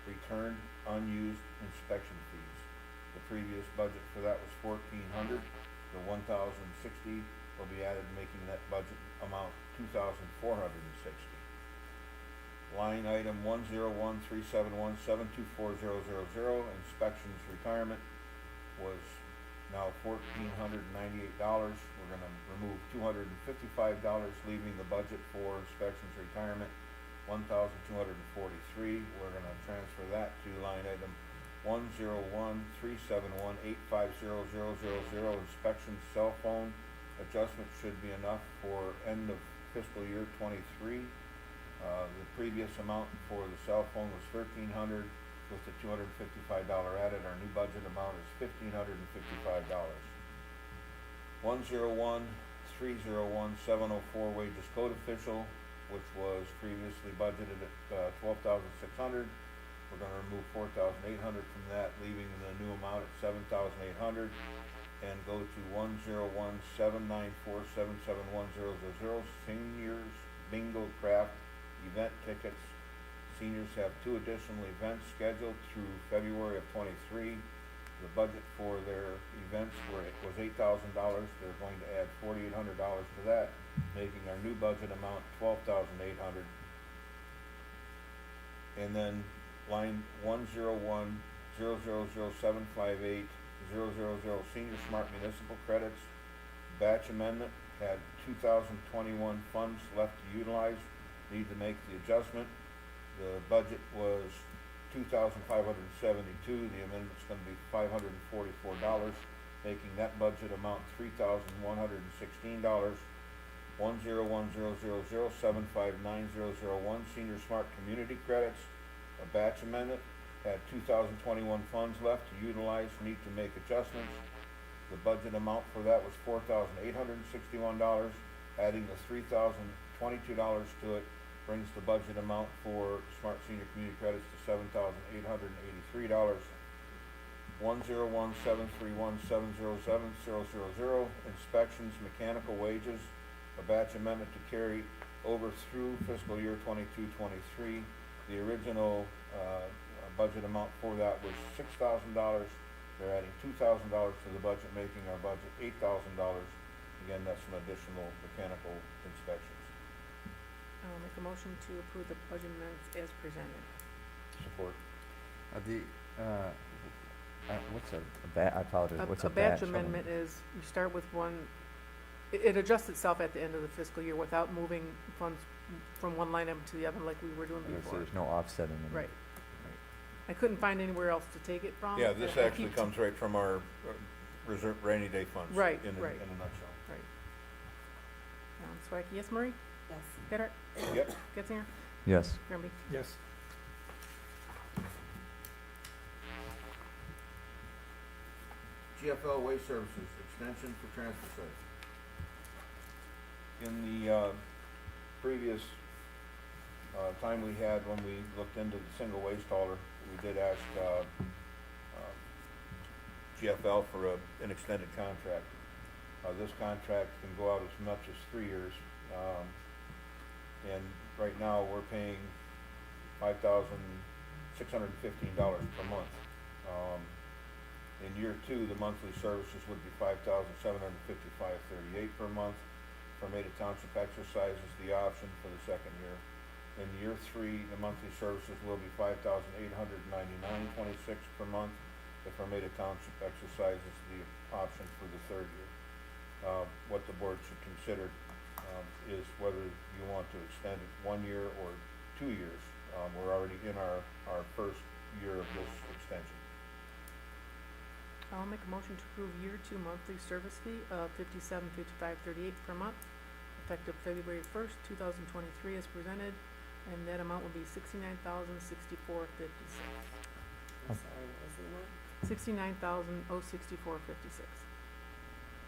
returned unused inspection fees. The previous budget for that was $1,400. The $1,060 will be added, making that budget amount $2,460. Line item 10137172400, inspections retirement, was now $1,498. We're gonna remove $255, leaving the budget for inspections retirement $1,243. We're gonna transfer that to line item 10137185000, inspections cell phone adjustment should be enough for end of fiscal year 23. The previous amount for the cell phone was $1,300. With the $255 added, our new budget amount is $1,555. 101301704 wages code official, which was previously budgeted at $12,600. We're going to remove $4,800 from that, leaving the new amount at $7,800, and go to 10179477100, seniors bingo craft event tickets. Seniors have 2 additional events scheduled through February of 23. The budget for their events was $8,000. They're going to add $4,800 to that, making our new budget amount $12,800. And then line 101000758 senior smart municipal credits batch amendment, had 2021 funds left to utilize. Need to make the adjustment. The budget was $2,572. The amendment's going to be $544, making that budget amount $3,116. 1010007590001 senior smart community credits, a batch amendment, had 2021 funds left to utilize. Need to make adjustments. The budget amount for that was $4,861. Adding the $3,022 to it brings the budget amount for smart senior community credits to $7,883. 10173170700, inspections mechanical wages, a batch amendment to carry over through fiscal year 22-23. The original budget amount for that was $6,000. They're adding $2,000 to the budget, making our budget $8,000. Again, that's some additional mechanical inspections. I'll make a motion to approve the budget amendments as presented. Support. What's I apologize, what's A batch amendment is, you start with one, it adjusts itself at the end of the fiscal year without moving funds from one line item to the other like we were doing Okay, so before. there's no offsetting in it. Right. I couldn't find anywhere else to take it from. Yeah, this I actually keep- comes right from our reserve rainy day funds. Right, In right. a nutshell. Right. Swike, yes, Marie? Yes. Pedart? Yep. Getzinger? Yes. Granby? Yes. GFL Waste Services, extension for transfer site. In the previous time we had when we looked into the single waste hauler, we did ask GFL for an extended contract. This contract can go out as much as 3 years, and right now we're paying $5,615 per month. In year 2, the monthly services would be $5,755.38 per month. If Armada Township exercises the option for the second year. In year 3, the monthly services will be $5,899.26 per month if Armada Township exercises the option for the third year. What the board should consider is whether you want to extend it 1 year or 2 years. We're already in our first year of this extension. I'll make a motion to approve year 2 monthly service fee of $57.5538 per month, effective February 1st, 2023 as presented, and that amount will be $69,064.56. I'm sorry, what was the amount? $69,064.56.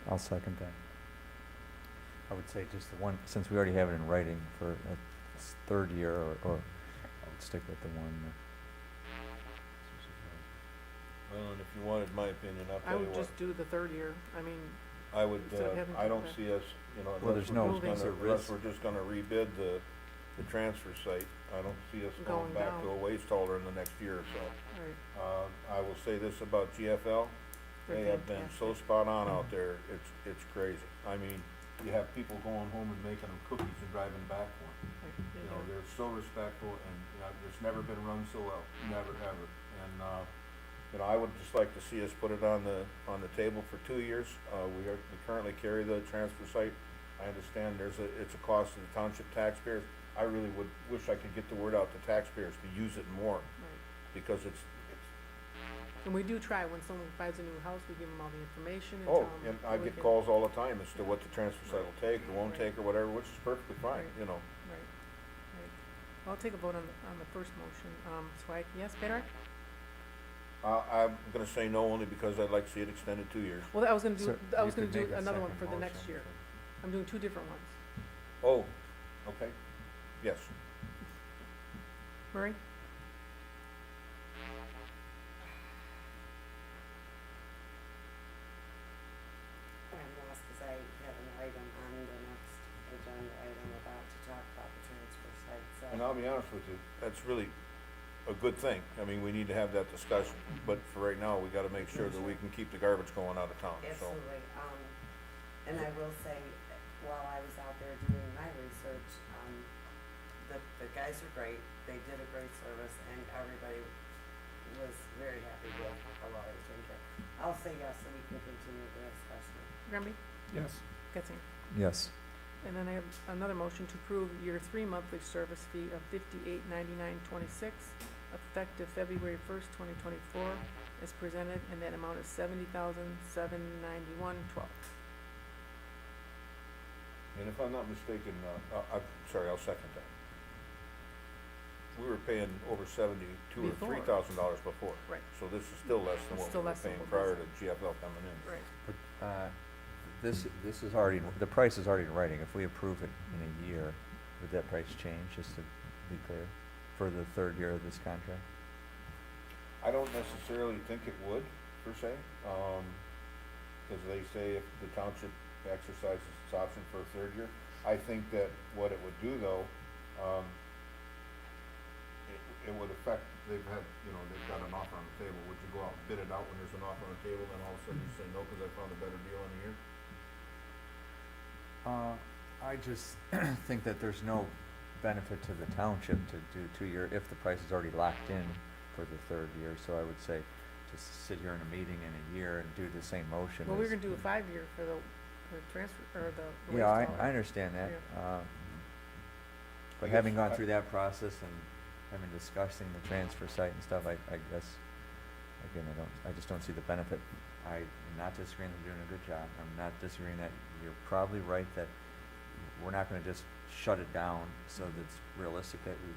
I'll second that. I would say just the one, since we already have it in writing for a third year, or I would stick with the one. Well, and if you wanted my opinion, I'll I tell you would what. just do the third year. I mean, I would, instead of having I to don't go back. see us, Well, unless there's we're no- just There's gonna, a unless risk. we're just gonna rebid the transfer site, I don't see us going Going back to down. a waste hauler in the next year or so. right, I will say this about GFL, they they're have been so fantastic. spot on out there, it's crazy. I mean, you have people going home and making them cookies and driving back for them. Right, You know, they're so respectful, and, it's never been run so well, never, ever. And, I would just like to see us put it on the table for 2 years. We currently carry the transfer site. I understand it's a cost to the township taxpayers. I really would wish I could get the word out to taxpayers to use it more, Right. because it's, And we do try, when someone buys a new house, we give them all the information and oh, tell them. and I what we get can- calls all the time as to what the transfer site will take, or won't Right. take, or whatever, which is perfectly fine, Right. you know. Right, right. I'll take a vote on the first motion. Swike, yes, Bedard? I'm gonna say no, only because I'd like to see it extended 2 years. Well, I was gonna do, So I you was gonna could do make a another one second for the next motion year. for- I'm doing 2 different ones. Oh, okay, yes. Murray? I'm lost because I have an item on the next agenda item about to talk about the transfer site, so. And I'll be honest with you, that's really a good thing. I mean, we need to have that discussion, but for right now, we gotta make sure that we can keep the garbage going out of town, so. Absolutely, and I will say, while I was out there doing my research, the guys are great, they did a great service, and everybody was very happy with how well they were taken care of. I'll say yes, so we can continue the discussion. Granby? Yes. Getzinger? Yes. And then I have another motion to approve year 3 monthly service fee of $58.9926, effective February 1st, 2024, as presented, and that amount is $70,791.12. And if I'm not mistaken, I'm sorry, I'll second that. We were paying over $72,000 or Before. $3,000 before. Right. So this is still less than It's what still we were less than paying what prior was- to GFL coming in. Right. But, this is already, the price is already in writing. If we approve it in a year, would that price change, just to be clear, for the third year of this contract? I don't necessarily think it would, per se, because they say if the township exercises its option for a third year. I think that what it would do, though, it would affect they've had, you know, they've got an offer on the table, would you go out and bid it out when there's an offer on the table, then all of a sudden you say no, cause I found a better deal in a year? I just think that there's no benefit to the township to do 2-year, if the price is already locked in for the 3rd year, so I would say to sit here in a meeting in a year and do the same motion Well, we're is- gonna do a 5-year for the transfer, or the Yeah, waste hauler. I understand that, Yeah. but I having guess gone I- through that process and having discussing the transfer site and stuff, I guess, again, I just don't see the benefit. I'm not disagreeing that you're doing a good job, I'm not disagreeing that you're probably right that we're not gonna just shut it down, so that's realistic that we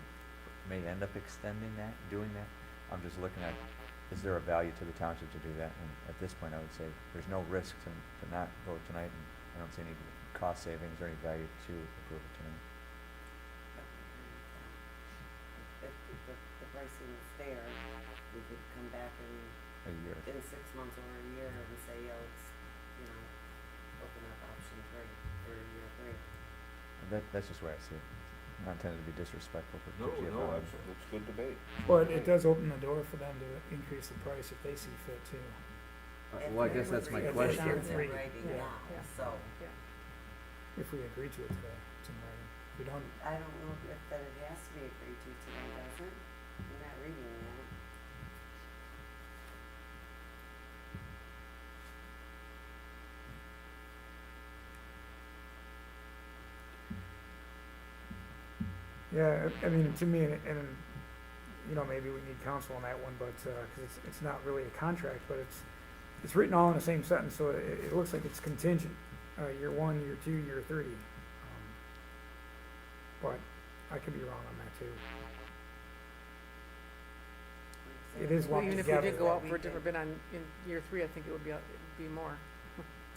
may end up extending that, doing that. I'm just looking at, is there a value to the township to do that? And at this point, I would say there's no risk to not vote tonight, and I don't see any cost savings or any value to approve it tonight. If the pricing is fair, we could come back A year. in 6 months or a year and say, yeah, let's, you know, open up option 3 for year 3. That's just where I see it. I'm not intending to be disrespectful for No, GFL. no, that's good debate. But it does open the door for them to increase the price if they see fit too. Well, I guess that's my If question. they're It's in free. writing Yeah, now, yeah. so Yeah. If we agree to it today, it's in writing. If we don't, I don't know if that it has to be agreed to today, does it? I'm not reading that. yeah, I mean, to me, and, you know, maybe we need counsel on that one, but, cause it's not really a contract, but it's written all in the same sentence, so it looks like it's contingent, year 1, year 2, year 3. But I could be wrong on that too. It is Well, lumped even if we together. did go out for a different bid on, in year 3, I think it would be, it'd be more,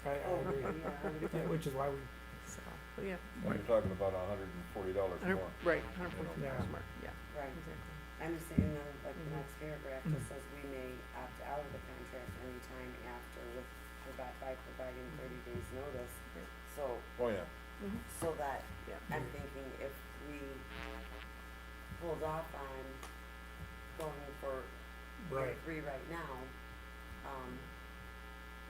I Oh, agree. yeah, I would Yeah, which is why we, so, but yeah. When you're talking about $140 more. Right, $140 Yeah. more, yeah, Right. exactly. I'm just saying that, like, the Mhm. next paragraph Mhm. just says we may opt out of the contract anytime after by providing 30 days notice. Yeah. So, Oh, yeah. Mhm. so that, Yeah. I'm thinking if we hold off on going for year right, 3 right now,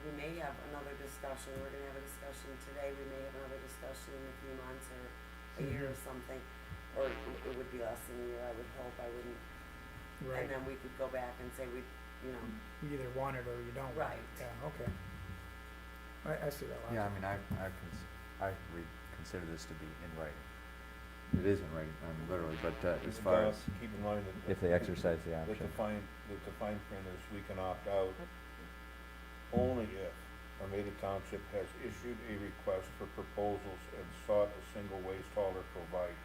we may have another discussion, we're gonna have a discussion today, we may have another discussion in a few months or a year or Mhm. something, or it would be less than a year, I would hope, I wouldn't. right. And then we could go back and say we, you know, You either want it or you don't. want it. Right. Yeah, okay. I see that Yeah, I logic. mean, I consider this to be in writing. It is in writing, literally, but as far as Keep in mind that. if they exercise the That the option. fine print is we can opt out only if Armada Township has issued a request for proposals and sought a single waste hauler provide.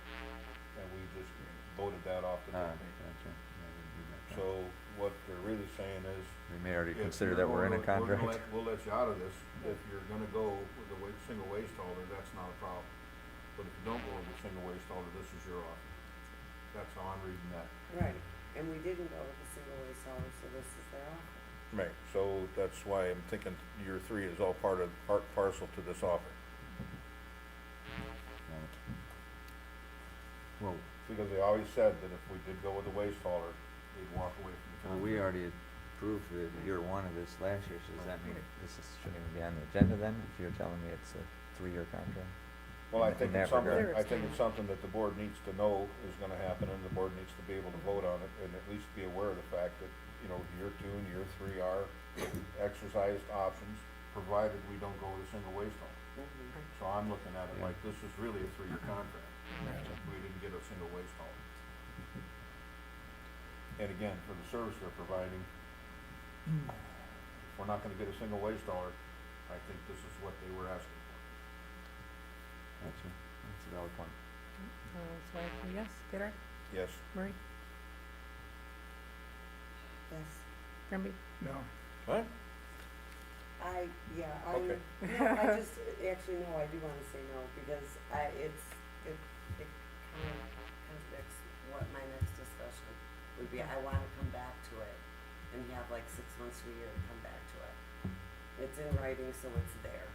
And we just voted that off the Ah, table. gotcha. Yeah, we do that. So what they're really saying is. We may already if consider you're that we're in a gonna- contract. We'll let you out of this. If you're gonna go with the single waste hauler, that's not a problem. But if you don't go with the single waste hauler, this is your offer. That's how I'm reading that. right, and we didn't go with the single waste hauler, so this is their offer. Right, so that's why I'm thinking year 3 is all part parcel to this offer. Well, Because they always said that if we did go with the waste hauler, we'd walk away from the well, contract. we already approved the year 1 of this last year, so does that mean shouldn't even be on the agenda then, if you're telling me it's a 3-year contract? Well, I in think that it's something, regard. I think it's something that the board needs to know is gonna happen, and the board needs to be able to vote on it, and at least be aware of the fact that, you know, year 2 and year 3 are exercised options, provided we don't go with a single waste hauler. So I'm looking at it like this is really a 3-year contract. If we didn't get a single waste hauler. And again, for the service they're providing, if we're not gonna get a single waste hauler, I think this is what they were asking for. Gotcha. That's a valid point. So, yes, Peter, Yes. Murray, Yes, Grimby, No, What? I, yeah, Okay. no, I just, actually, no, I do wanna say no, because it kind of contradicts what my next discussion would be. I wanna come back to it and have like 6 months to a year to come back to it. It's in writing, so it's there.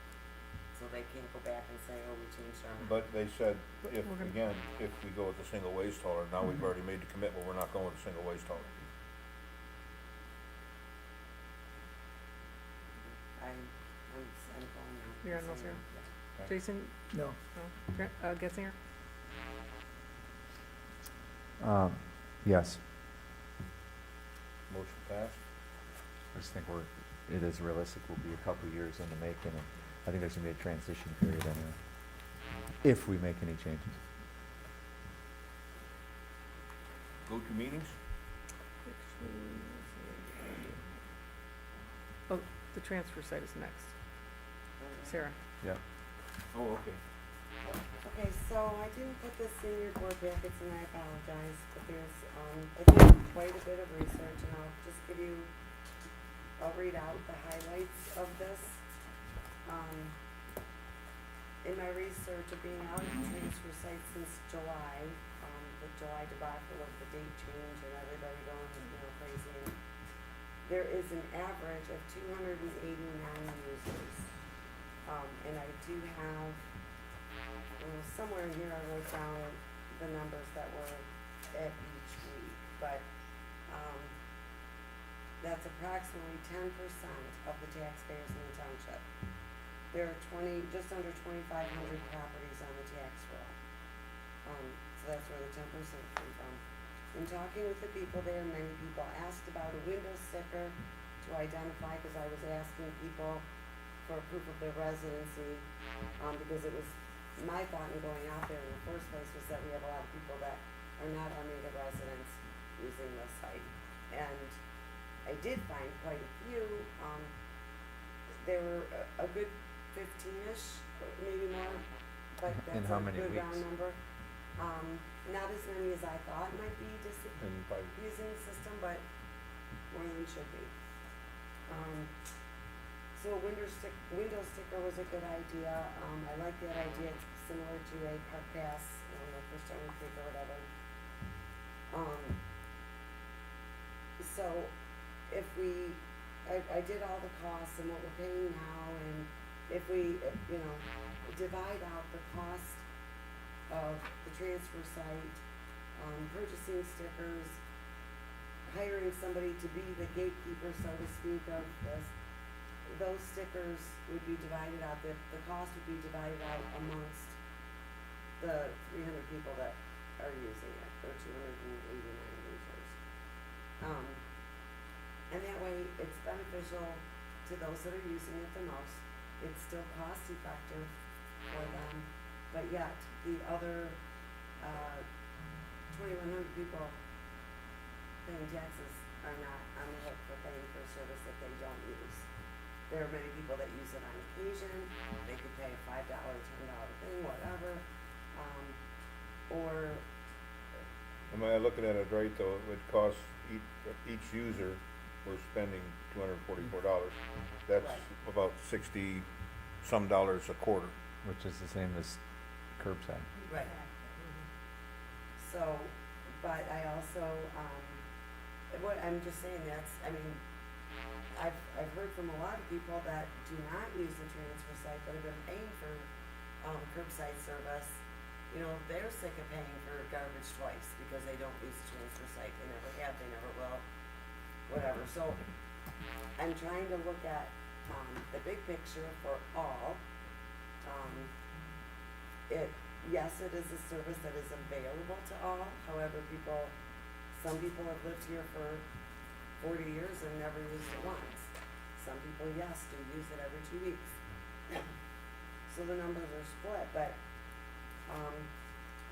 So they can't go back and say, oh, we changed our mind. But they said, But if, we're gonna- again, if we go with the single waste hauler, now we've already made the commitment, we're not going with a single waste hauler. You're on no, sir. Yeah. Okay. Jason, No. no, Getzinger? Yes. Motion passed. I just think it is realistic, we'll be a couple years in the making, and I think there's gonna be a transition period anyway, if we make any changes. Go to meetings? Oh, the transfer site is next. Sarah? Yeah. Oh, okay. Okay, so I didn't put this in your board packets and I apologize, but there's, I did quite a bit of research and I'll read out the highlights of this. In my research of being out at the transfer site since July, the July debacle of the date change and everybody going, crazy. And there is an average of 289 users. And I do have, somewhere in here I wrote down the numbers that were at each week, but, that's approximately 10% of the taxpayers in the township. There are just under 2,500 properties on the tax roll. So that's where the 10% came from. In talking with the people there, many people asked about a window sticker to identify, because I was asking people for proof of their residency, because it was my thought in going out there in the first place was that we have a lot of people that are not Armada residents using the site. And I did find quite a few. There were a good 15-ish, maybe more, but In that's how a many good round weeks? number. Not as many as I thought might be And by, using the system, but more than should be. So a window sticker was a good idea. I like that idea. It's similar to a park pass, first time we pick or whatever. So if I did all the costs and what we're paying now, and if we, divide out the cost of the transfer site, purchasing stickers, hiring somebody to be the gatekeeper, so to speak, of this, those stickers would be divided out, the cost would be divided out amongst the 300 people that are using it, or 289 users. And that way, it's beneficial to those that are using it the most. It's still cost effective for them, but yet the other 2,100 people paying taxes are not on the hook for paying for a service that they don't use. There are many people that use it on occasion. They could pay a $5, $10 thing, whatever. Or am I looking at it right though? It would cost each user, we're spending $244. That's Right. about 60-some dollars a quarter. Which is the same as curbside. right. So, but I also, what I'm just saying, I've heard from a lot of people that do not use the transfer site but have been paying for curbside service. They're sick of paying for garbage twice because they don't use the transfer site. They never have, they never will, whatever. So I'm trying to look at the big picture for all. Yes, it is a service that is available to all. However, some people have lived here for 40 years and never used it once. Some people, yes, do use it every 2 weeks. So the numbers are split, but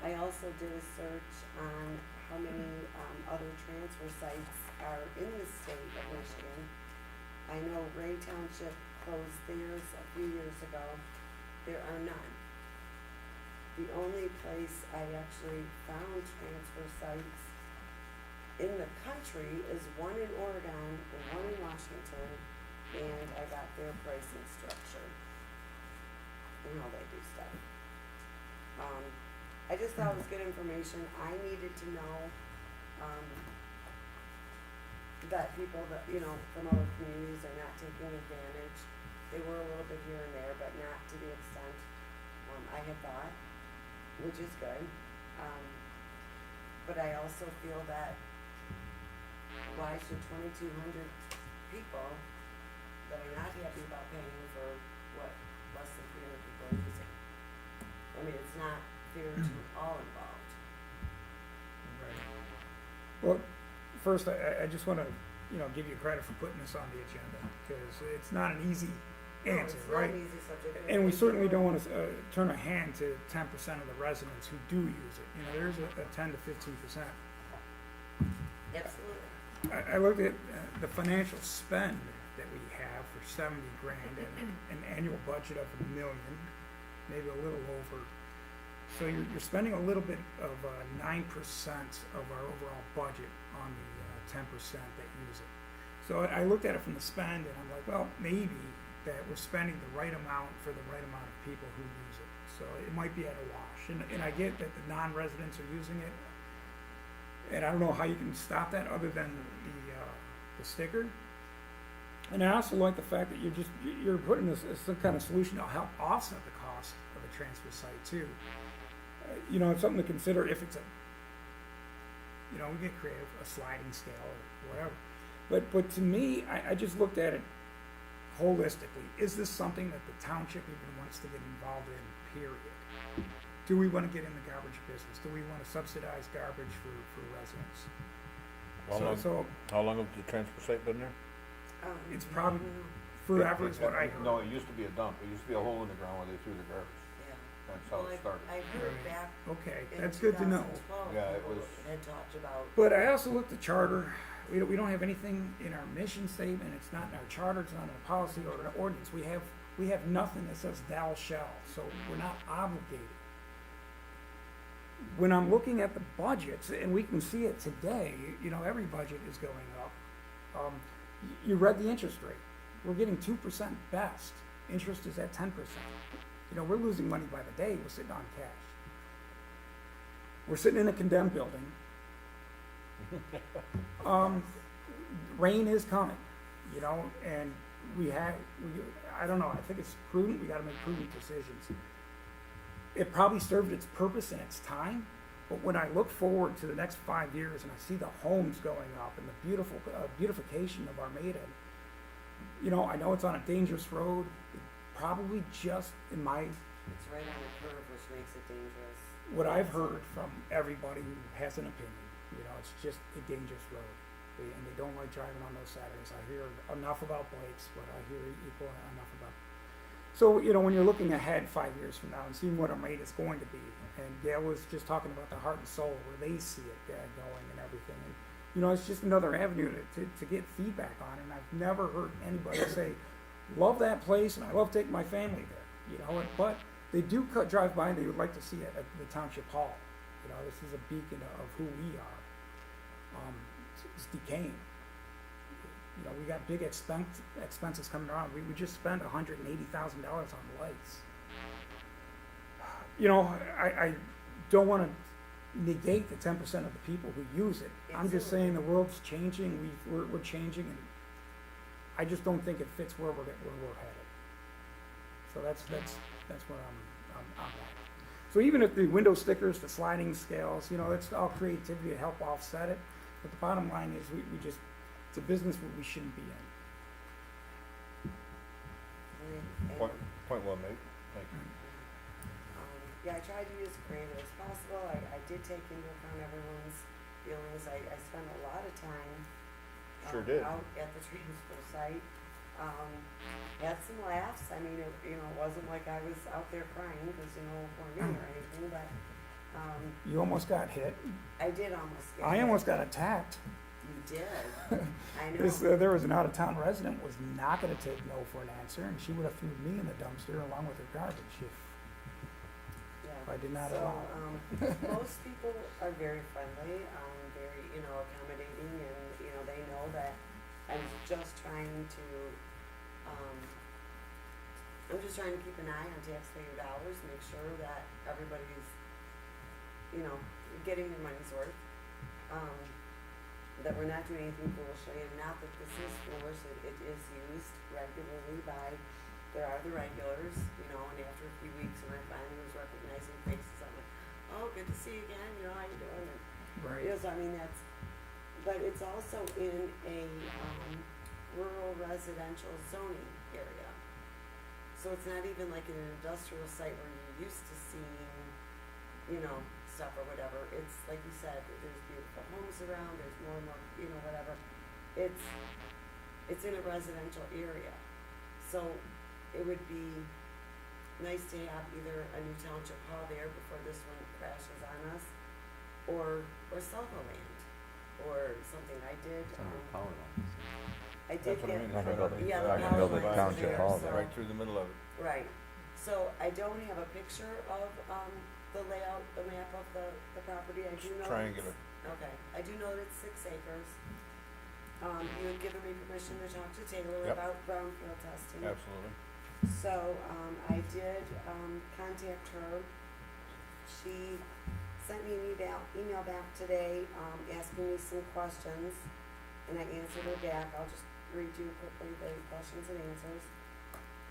I also did a search on how many other transfer sites are in the state of Michigan. I know Ray Township closed theirs a few years ago. There are none. The only place I actually found transfer sites in the country is one in Oregon and one in Washington, and I got their pricing structure and how they do stuff. I just thought it was good information. I needed to know that people that, from other communities are not taking advantage. They were a little bit here and there, but not to the extent I had thought, which is good. But I also feel that why should 2,200 people that are not happy about paying for less than first, I just wanna, give you credit for putting this on the agenda, because it's not an easy No, answer, it's not right? an easy subject. And we certainly don't wanna, turn a hand to 10% of the residents who do use it, there's a 10 to 15%. Absolutely. I looked at the financial spend that we have for 70 grand and an annual budget of $1 million, maybe a little over. So you're spending a little bit of 9% of our overall budget on the 10% that use it. So I looked at it from the spend and I'm like, well, maybe that we're spending the right amount for the right amount of people who use it. So it might be at a wash. And I get that the non-residents are using it. And I don't know how you can stop that other than the sticker. And I also like the fact that you're putting this as some kind of solution to help offset the cost of the transfer site too. It's something to consider if it's we get creative, a sliding scale or whatever. But to me, I just looked at it holistically. Is this something that the township even wants to get involved in, period? Do we want to get in the garbage business? Do we want to subsidize garbage for residents? How long has the transfer site been there? It's probably forever is what I heard. No, it used to be a dump. It used to be a hole in the ground where they threw the garbage. Yeah. That's how Well, it started. I heard back Okay, in that's good to know. 2012, Yeah, it people was- had talked about, But I also looked at charter. We don't have anything in our mission statement. It's not in our charter. It's not in our policy or our ordinance. We have nothing that says thou shall. So we're not obligated. When I'm looking at the budgets, and we can see it today, every budget is going up. You read the interest rate. We're getting 2% best. Interest is at 10%. We're losing money by the day. We're sitting on cash. We're sitting in a condemned building. Rain is coming, and I don't know, I think it's prudent. We gotta make prudent decisions. It probably served its purpose in its time, but when I look forward to the next 5 years and I see the homes going up and the beautiful beautification of Armada, I know it's on a dangerous road. It probably just in my it's right on the curve, which makes it dangerous. what I've heard from everybody who has an opinion, it's just a dangerous road. And they don't like driving on those Saturdays. I hear enough about bikes, but I hear equal enough about. So, when you're looking ahead 5 years from now and seeing what Armada is going to be, and Gail was just talking about the heart and soul, where they see it going and everything. And, it's just another avenue to get feedback on. And I've never heard anybody say, love that place and I love taking my family there, but they do drive by and they would like to see it at the township hall. This is a beacon of who we are. It's decaying. We got big expenses coming around. We just spent $180,000 on lights. I don't want to negate the 10% of the people who use it. I'm just saying the world's changing. We're changing, and I just don't think it fits where we're headed. So that's where I'm at. So even if the window stickers, the sliding scales, it's all creativity to help offset it. But the bottom line is it's a business where we shouldn't be in. Point well made. Thank you. Yeah, I tried to be as creative as possible. I did take into account everyone's feelings. I spent a lot of time Sure did. out at the transfer site. Had some laughs. I mean, it wasn't like I was out there crying because, for me or anything, but You almost got hit. I did almost get I hit. almost got attacked. You did. I know. There was an out-of-town resident was not going to take no for an answer, and she would have threw me in the dumpster along with her garbage if Yeah. I did not So, allow it. most people are very friendly, very, accommodating, and, they know that I'm just trying to, keep an eye on taxpayer dollars, make sure that everybody's, getting their money's worth. That we're not doing anything foolishly, and not that this is foolish, it is used regularly there are the regulars, and after a few weeks, and I finally was recognizing faces, I'm like, oh, good to see you again, how you doing? And, Right. so but it's also in a, rural residential zoning area. So it's not even like an industrial site where you're used to seeing, stuff or whatever, it's like you said, there's beautiful homes around, there's more and more, you know, whatever. It's in a residential area, so it would be nice to have either a new township hall there before this one crashes on us, or sell the land, or something. I did, It's under power line. I did That's what I get, mean, Not it's gonna right build up- it. yeah, the Not gonna power build a lines are township there, hall so- there. Right through the middle of it. right, so I don't have a picture of, the layout, the map of the property, I do know. It's triangular. Okay, I do know that it's 6 acres. You had given me permission to talk to Taylor Yep. about brownfield testing. Absolutely. So, I did, contact her. She sent me an email back today, asking me some questions, and I answered her back. I'll just read you quickly the questions and answers.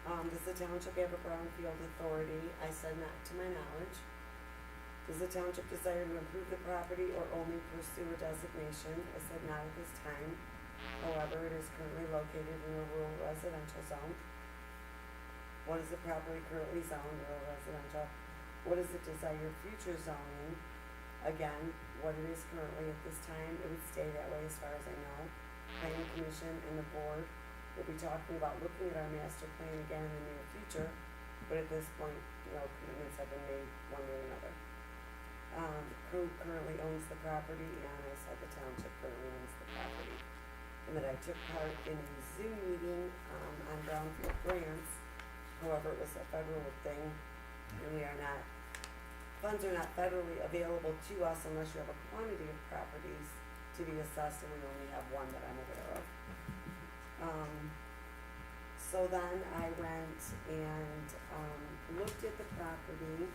Does the township have a brownfield authority? I said not to my knowledge. Does the township desire to improve the property or only pursue a designation? I said not at this time. However, it is currently located in a rural residential zone. What is the property currently zoned, rural residential? What is the desired future zoning? Again, what it is currently at this time, it would stay that way as far as I know. Planning Commission and the board will be talking about looking at our master plan again in the near future, but at this point, no commitments have been made one way or another. Who currently owns the property, and I said the township currently owns the property. And that I took part in a Zoom meeting, on brownfield grants. However, it was a federal thing, and funds are not federally available to us unless you have a quantity of properties to be assessed, and we only have one that I'm aware of. So then I went and, looked at the property,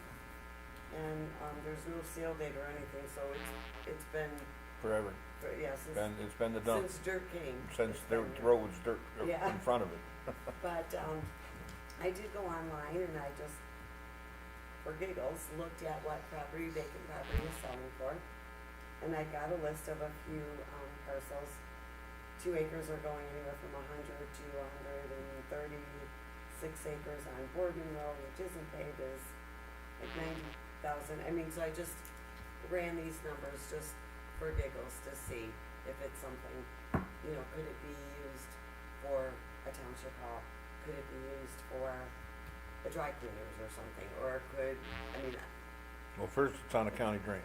and, there's no sale date or anything, so it's been, Forever. yeah, It's been the dump. since dirt came. Since it's the been there. road was dirt Yeah. in front of it. But, I did go online and I just, for giggles, looked at what vacant property is selling for. And I got a list of a few, parcels. 2 acres are going anywhere from 100 to 136 acres on Borden Road, which isn't paved, is like 90,000. I mean, so I just ran these numbers just for giggles to see if it's something, you know, could it be used for a township hall? Could it be used for a dry cleaners or something, or Well, first, it's on a county drain.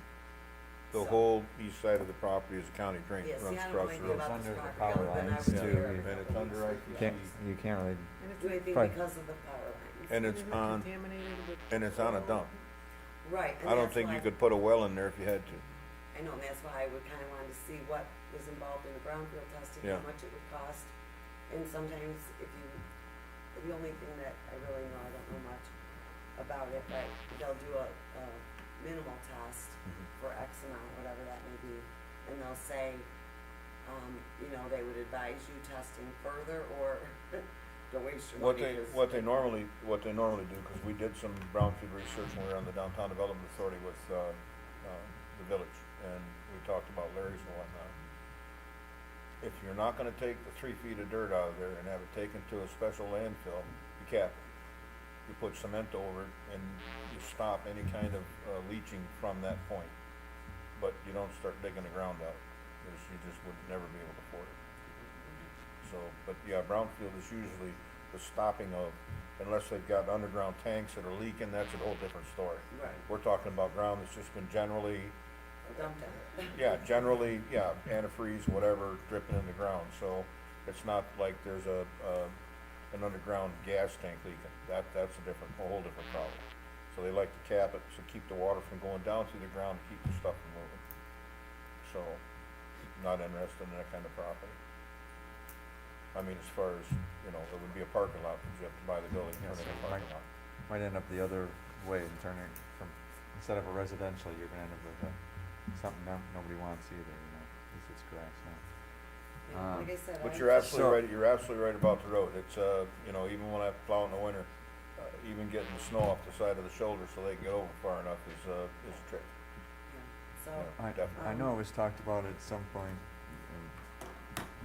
The So- whole east side of the property is a county drain, yeah, see, runs I don't know across the anything road. about Under this the property, power other than I lines, was too. here And every it's couple under weeks. ITC. You can't really, And it's, Do anything Right. because of the power lines. And it's isn't it on, contaminated with and it's on a dump. Right, and I don't that's think why- you could put a well in there if you had to. I know, and that's why I would kinda wanted to see what was involved in the brownfield testing, Yeah. how much it would cost. And sometimes the only thing that I really know, I don't know much about it, but they'll do a minimal test for X amount, whatever that may be. And they'll say, you know, they would advise you testing further or don't waste your What money. they normally do, cause we did some brownfield research when we were on the Downtown Development Authority with, the village, and we talked about Larry's and whatnot. If you're not gonna take the 3 feet of dirt out of there and have it taken to a special landfill, you cap it. You put cement over it and you stop any kind of, leaching from that point. But you don't start digging the ground out, cause you just would never be able to afford it. So, but yeah, brownfield is usually the stopping of, unless they've got underground tanks that are leaking, that's a whole different story. Right, We're talking about ground that's just been generally, dumped in. antifreeze, whatever, dripping in the ground. So it's not like there's an underground gas tank leaking. That's a whole different problem. So they like to cap it to keep the water from going down through the ground, to keep the stuff from moving. So, not interested in that kind of property. I mean, as far as, you know, it would be a parking lot, because you have to buy the building, Yeah, turn it so into a parking lot. might end up the other way and turning from, instead of a residential, you're gonna end up with something nobody wants either, you know, because it's grass now. Yeah, like I said, But I- you're absolutely right about the road. It's, you know, even when I plow in the winter, even getting the snow off the side of the shoulder so they can get over far enough is a trick. yeah. So, Yeah. I Definitely. know it was talked about at some point,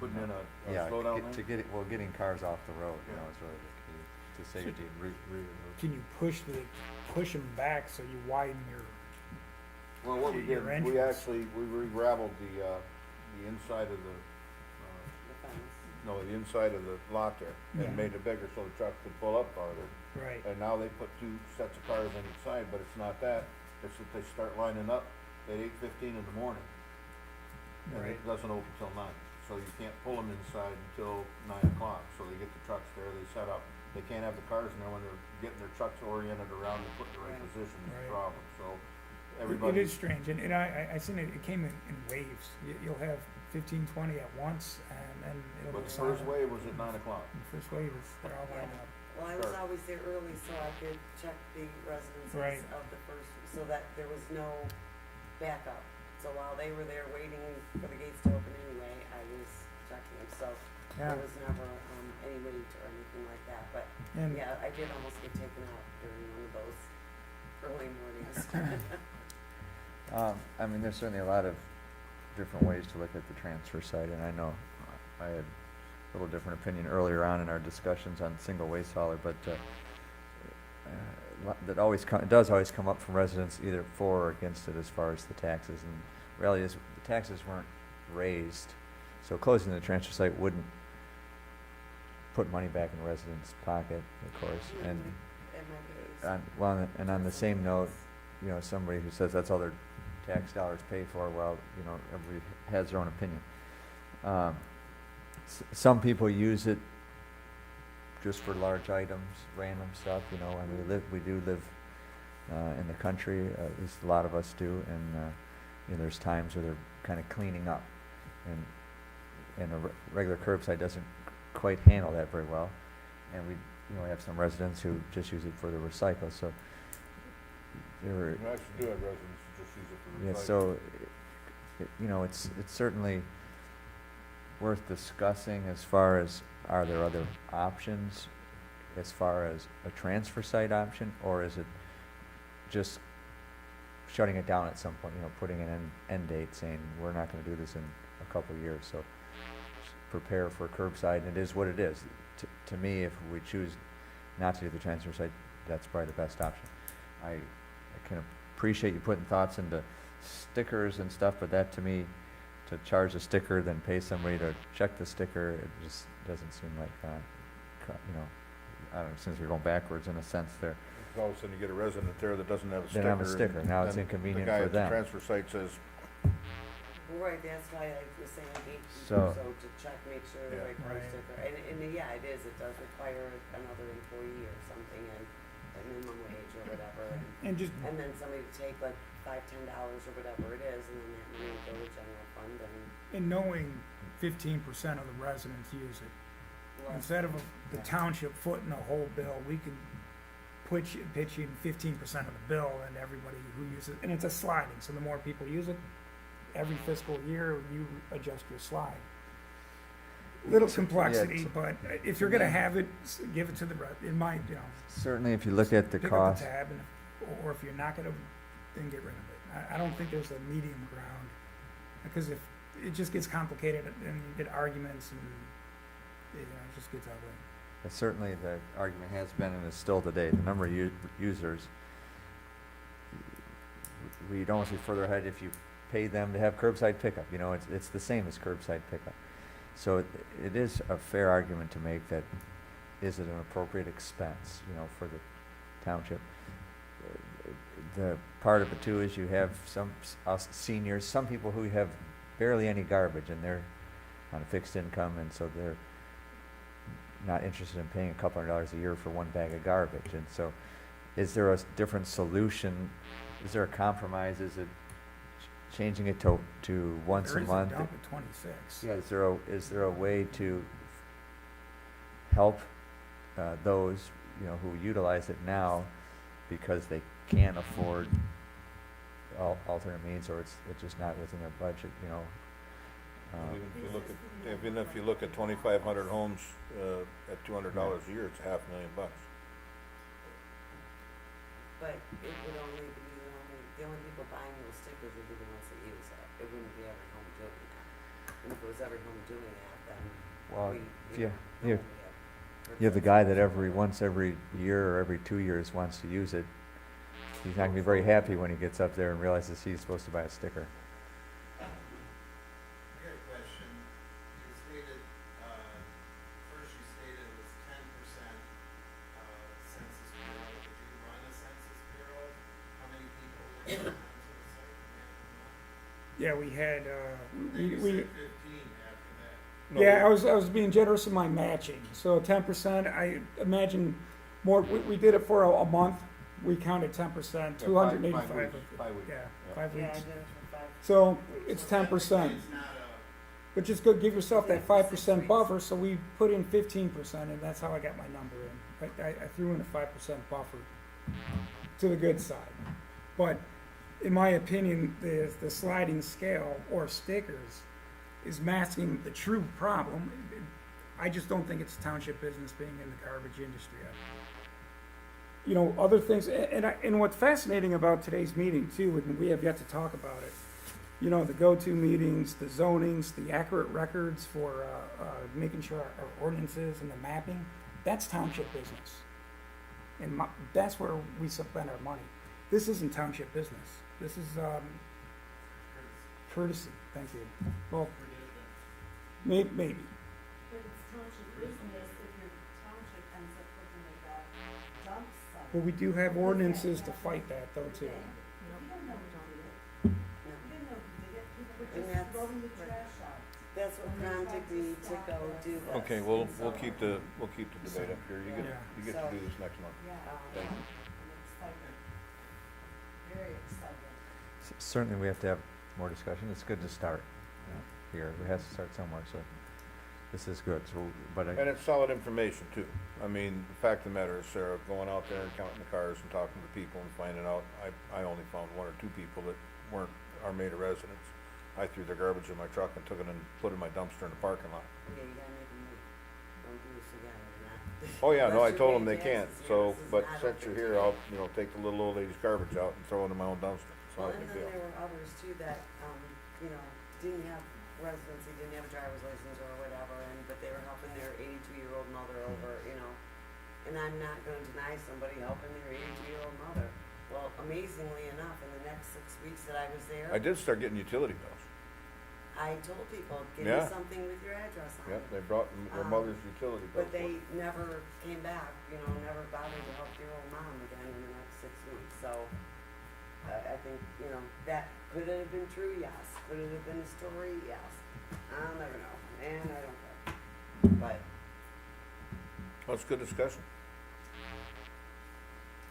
Putting in a yeah, slow down to lane? getting cars off the road, you Yeah. know, is really the key to safety and Can you push them back so you widen your Well, what we Your did, we entrance. actually, we re-gravelled the inside of the, The fence. no, the inside of the lot there, Yeah. and made it bigger so the truck could pull up farther. Right. And now they put 2 sets of cars on each side, but it's not that, it's that they start lining up at 8:15 in the morning. And Right. it doesn't open till 9, so you can't pull them inside until 9 o'clock, so they get the trucks there, they set up. They can't have the cars in there when they're getting their trucks oriented around and put in the right Right. position is Right. the problem, so It everybody. is strange, and I seen it, it came in waves. You'll have 15, 20 at once, and it'll But be the first silent. wave was at 9 o'clock. The first wave is, they're all lined up. Well, I was Sure. always there early so I could check the residences Right. of the first, so that there was no backup. So while they were there waiting for the gates to open anyway, I was checking them, so Yeah, there was never, any wait or anything like that, but and, yeah, I did almost get taken out during one of those early mornings. I mean, there's certainly a lot of different ways to look at the transfer site, and I know I had a little different opinion earlier on in our discussions on single waste hauler, but it does always come up from residents either for or against it as far as the taxes, and reality is, the taxes weren't raised, so closing the transfer site wouldn't put money back in the residents' pocket, of course, and At my base. and on the same note, you know, somebody who says that's all their tax dollars pay for, well, you know, everybody has their own opinion. Some people use it just for large items, random stuff, you know, and we do live in the country, at least a lot of us do, and you know, there's times where they're kind of cleaning up, and a regular curbside doesn't quite handle that very well, and we, you know, we have some residents who just use it for the recycle, so there were, We actually do have residents who just use it for yeah, recycling. so, you know, it's certainly worth discussing as far as, are there other options as far as a transfer site option, or is it just shutting it down at some point, you know, putting an end date saying, we're not gonna do this in a couple of years, so prepare for curbside, and it is what it is. To me, if we choose not to do the transfer site, that's probably the best option. I can appreciate you putting thoughts into stickers and stuff, but that to me, to charge a sticker, then pay somebody to check the sticker, it just doesn't seem like, you know, I don't know, since we're going backwards in a sense there. All of a sudden you get a resident there that doesn't have a They sticker. don't have a sticker. and Now it's then inconvenient the guy for at the them. transfer site says, Right, that's why I was saying gatekeeper, So- so to check, make sure the Yeah. right price Right. sticker, and yeah, it is, it does require another employee or something, and at minimum wage or whatever, and just, and then somebody to take like $5, $10 or whatever it is, and then that money will go to general fund and knowing 15% of the residents use it, less. instead of the township footing the whole bill, we can pitch in 15% of the bill and everybody who uses it, and it's a sliding, so the more people use it, every fiscal year, you adjust your slide. Little complexity, but if you're gonna have it, give it to the, it might, you know, Certainly, if you look at the pick up cost, the tab, and, or if you're not gonna, then get rid of it. I don't think there's a medium ground, because if, it just gets complicated, and you get arguments, and, you know, it just gets ugly. certainly the argument has been and is still today, the number of users, we'd almost be further ahead if you pay them to have curbside pickup, you know, it's the same as curbside pickup. So it is a fair argument to make that, is it an appropriate expense, you know, for the township? The part of it too is you have some seniors, some people who have barely any garbage, and they're on a fixed income, and so they're not interested in paying a couple $100 a year for one bag of garbage. And so, is there a different solution? Is there a compromise? Is it changing it to once a month? There is a dump at 26. Yeah, is there a way to help those, you know, who utilize it now because they can't afford alternate means, or it's just not within their budget, you know? even if you look at 2,500 homes, at $200 a year, it's $500,000. But it would only be the only people buying those stickers would be the ones that use it. It wouldn't be every home doing that. And if it was every home doing that, then Well, we, if you you, know, you, no one would have you have the guy that once every year or every 2 years wants to use it, He's not gonna be very happy when he gets up there and realizes he's supposed to buy a sticker. I got a question. You stated, first you stated it was 10% Census Bureau. Did you run a Census Bureau? How many people went onto the site? Yeah, we had, Then you we, said 15 after that. No, yeah, I was being generous in my matching, so 10%, I imagine more, we did it for a month, we counted 10%, Yeah, 285. 5 weeks, 5 weeks. Yeah, Yeah. 5 Yeah, I weeks. did it for 5. So it's So 10%, It's not a, but just go give yourself that 5% buffer, so we put in 15%, and that's how I got my number in. I threw in a 5% buffer to the good side. But in my opinion, the sliding scale or stickers is masking the true problem. I just don't think it's township business being in the garbage industry. You know, other things, and what's fascinating about today's meeting too, and we have yet to talk about it, you know, the go-to meetings, the zonings, the accurate records for making sure our ordinances and the mapping, that's township business. And that's where we spend our money. This isn't township business. This is courtesy, thank you. Well, maybe. But it's township business if your township ends up looking at that dump site. But we do have ordinances to fight that though too. You don't know who did it. You didn't know who did it. People were And just that's- throwing the trash out. That's what prompted me to go do this. Okay, and we'll so keep the debate up here. Yeah. You get to do this next month. Yeah, Thank you. I'm excited. Very excited. Certainly, we have to have more discussion. It's good to start here. We have to start somewhere, so this is good. So, but And it's solid information too. I mean, the fact of the matter is, Sarah, going out there and counting the cars and talking to people and finding out, I only found 1 or 2 people that weren't Armada residents. I threw their garbage in my truck and took it and put it in my dumpster in the parking lot. Yeah, you gotta make them move. Don't do this again, or not. Oh, yeah, no, I Unless told you're them they paying can't, taxes so, here, this is but not since you're here, I'll, take the little old lady's garbage out and throw it in my own dumpster. It's Well, not a and big then deal. there were others too that, didn't have residency, didn't have a driver's license or whatever, but they were helping their 82-year-old mother over, and I'm not gonna deny somebody helping their 82-year-old mother. Well, amazingly enough, in the next 6 weeks that I was there, I did start getting utility bills. I told people, give me Yeah. something with your address on Yep, it. they brought their mother's utility bills. But they never came back, never bothered to help your old mom again in the next 6 weeks, so I think, that could it have been true? Yes. Could it have been a story? Yes. I'll never know, and I don't care. But, Well, it's good discussion.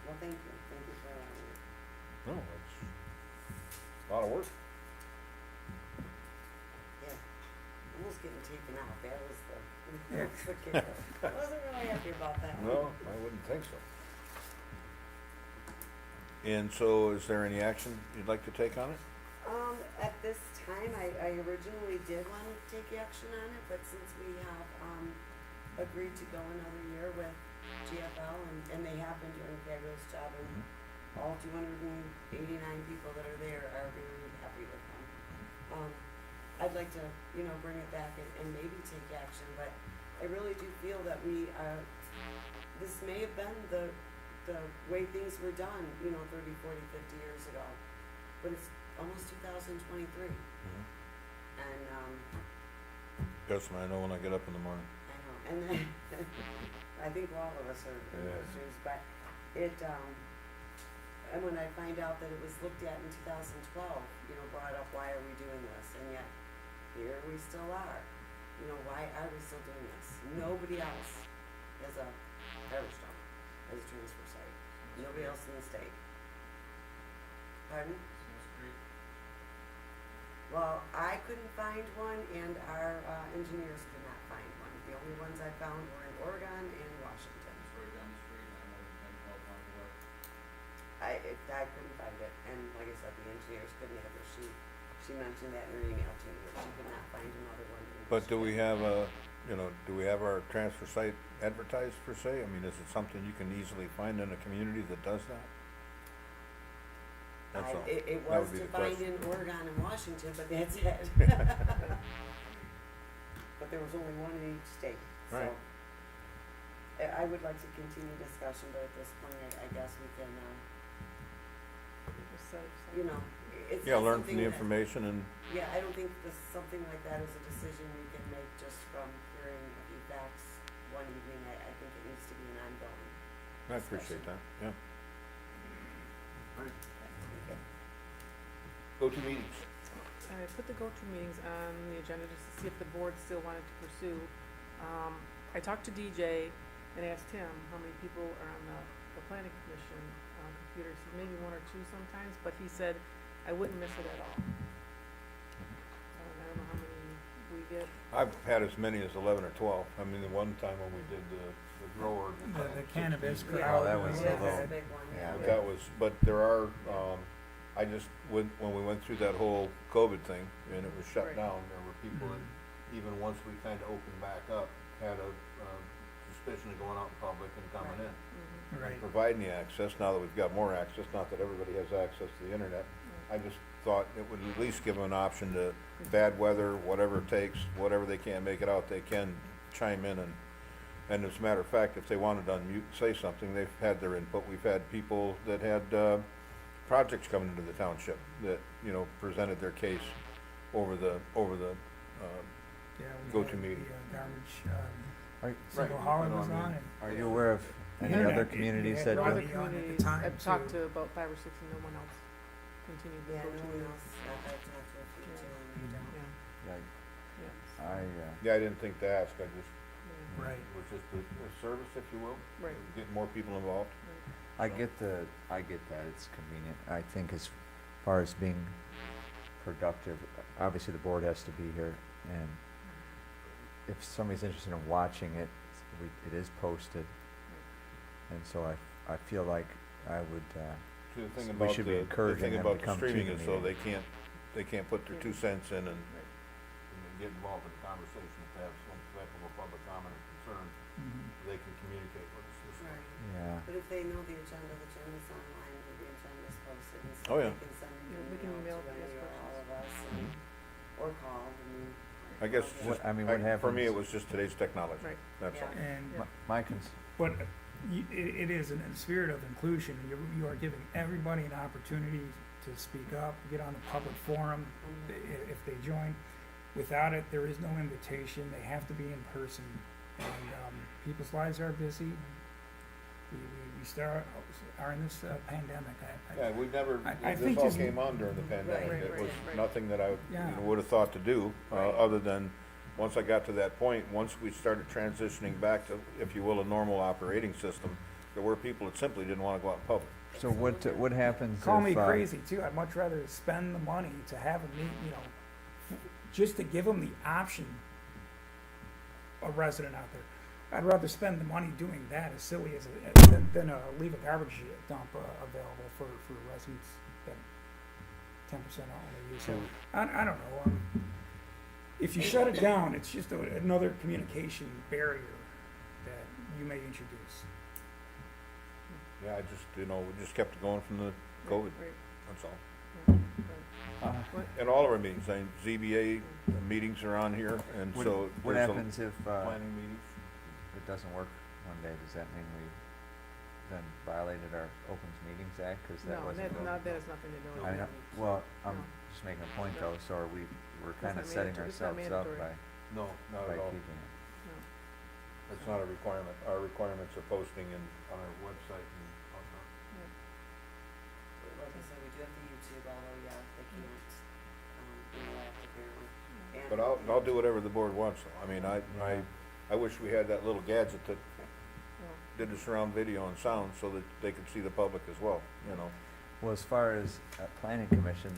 well, thank you for allowing me. No, it's a lot of work. Yeah, almost getting taken out, that was the kicker. I wasn't really happy about that one. No, I wouldn't think so. And so, is there any action you'd like to take on it? At this time, I originally did want to take action on it, but since we have, agreed to go another year with GFL, and they have been doing a fabulous job, and all 289 people that are there are very happy with them. I'd like to, bring it back and maybe take action, but I really do feel that this may have been the way things were done, 30, 40, 50 years ago, but it's almost 2023, and, Yes, man, I know when I get up in the morning. I know, and then, I think all of us are in those shoes, but and when I find out that it was looked at in 2012, brought up, why are we doing this, and yet, here we still are. Why are we still doing this? Nobody else has a garbage dump as a transfer site, nobody else in the state. Pardon? Well, I couldn't find one, and our engineers could not find one. The only ones I found were in Oregon and Washington. it's right down the street, I know it's 10, 12 miles away. I couldn't find it, and like I said, the engineers couldn't either. She mentioned that in her email to me, that she could not find another one in But do we Michigan. have do we have our transfer site advertised per se? I mean, is it something you can easily find in a community that does that? That's all. It That was would be to the find question. in Oregon and Washington, but that's it. But there was only one in each state, so. Right. I would like to continue discussion, but at this point, I guess we can, set it aside. you know, it's Yeah, not learn something from the that- information and, Yeah, I don't think this, something like that is a decision you can make just from hearing a few facts one evening. I think it needs to be an ongoing. I appreciate that, yeah. Go to meetings. I put the go-to meetings on the agenda just to see if the board still wanted to pursue. I talked to DJ and asked him how many people are on the planning commission computer. He said maybe one or two sometimes, but he said I wouldn't miss it at all. I don't know how many we get. I've had as many as 11 or 12. I mean, the one time when we did the grower. The cannabis 16. crowd. Oh, that was Yeah, a that's little- a big one, yeah, But that was, but there are, I just, when we went through that whole COVID thing and it was shut Right. down, there were people that, even once we kind of opened back up, had a suspicion of going out in public and coming Right. in. Mhm. Right. And providing the access, now that we've got more access, not that everybody has access to the internet, I just thought it would at least give them an option to, bad weather, whatever it takes, whatever they can't make it out, they can chime in and as a matter of fact, if they wanted to unmute and say something, they've had their input. We've had people that had, projects coming into the township that, you know, presented their case over the, Yeah, we Go-to had meeting. the, garbage, Are, single Right, hauler you know was what I on mean. and. are you aware of any Internet, other it- communities it that had do? Other Rodney on at the communities, time, I've talked too. to about 5 or 6 and no one else continued the Yeah, no go-to one meeting. else, I've talked to a few Yeah. too, and they don't. Yeah, Yeah, yeah, I, yeah, I didn't think to ask, I just, yeah, Right. it was just a service, if you will, right, getting more people involved. right. I get that, it's convenient. I think as far as being productive, obviously the board has to be here, and if somebody's interested in watching it, it is posted, and so I feel like I would, See, the thing We about should be the encouraging thing them about to the come to streaming the is so meeting. they can't put their Yeah. 2 cents in and Right. get involved in the conversation. If they have some type of a public comment or concern, Mhm. they can communicate with us this way. Right, yeah. but if they know the agenda's online, or the agenda's posted, and Oh, so yeah. they can send Yeah, an we can email email to if any they or ask all of us, Mhm. or call, I mean. I guess all just, the- I mean, what for me, it happens- was just today's technology. Right. That's all. Yeah. And, Yeah. My cons- but it is in a spirit of inclusion. You are giving everybody an opportunity to speak up, get on the public forum, if they join. Without it, there is no invitation. They have to be in person. And people's lives are busy. We are in this pandemic. Yeah, we never, I this think all is- came on during the pandemic. Right, It right, was right. nothing that I Yeah. would have thought to do, Right. other than, once I got to that point, once we started transitioning back to, if you will, a normal operating system, there were people that simply didn't want to go out in public. So what happens Call me if, crazy too. I'd much rather spend the money to have a meet, just to give them the option, a resident out there. I'd rather spend the money doing that, as silly as than leave a garbage dump available for residents that 10% only use. So I don't know. If you shut it down, it's just another communication barrier that you may introduce. Yeah, I just, we just kept it going from the COVID, Right, that's all. yeah, right. uh, And all of our meetings, I mean, ZBA meetings are on here, and what, so what there's a happens if, planning meetings. it doesn't work one day? Does that mean we then violated our Opens Meetings Act? Cause that No, wasn't. that has nothing to do with I it. know, well, I'm No. just making a point though, so we're It's kinda not setting mandatory- it's not ourselves up mandatory. by No, not at all. keeping it. No. It's not a requirement. Our requirements are posting on our website and whatnot. Like I said, we do have the YouTube, although, yeah, they can't, interact apparently. And- But I'll do whatever the board wants, though. I mean, I wish we had that little gadget that Well, did the surround video and sound so that they could see the public as well, Well, as far as planning commission,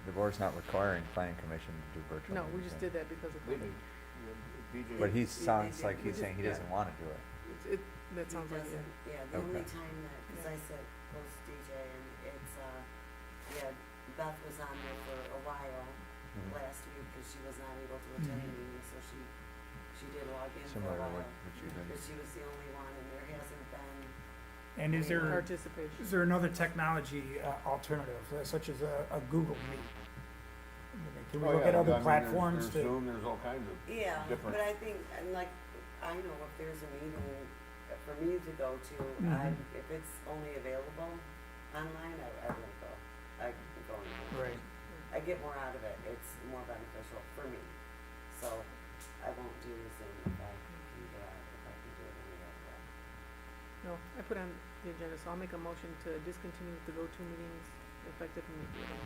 the board's not requiring planning commission to do virtual no, we meetings, just right? did that because of COVID. But he They sounds did- like we he's just- saying he yeah. doesn't wanna do it. That He sounds like, yeah. doesn't- Yeah, the only Okay. time that, cause Yeah. I said post DJ and it's, Beth was on there for a while Mhm. last week, cause she was not able to attend the meeting, so she did log in for Similar a to while. what you've been. Cause she was the only one and there hasn't been, And is there Participation. another technology alternative, such as a Google Meet? Can we Oh, look yeah, at I other mean, platforms There's to? Zoom, there's all kinds of, yeah, Different. but I think, and like, I know if there's a meeting for me to go to, Mhm. if it's only available, online, I won't go. I go in person. Right. I get more out of it, it's more beneficial for me, so I won't do Zoom if I can do it, if I can do it any other way. No, I put on the agenda, so I'll make a motion to discontinue the go-to meetings effective immediately.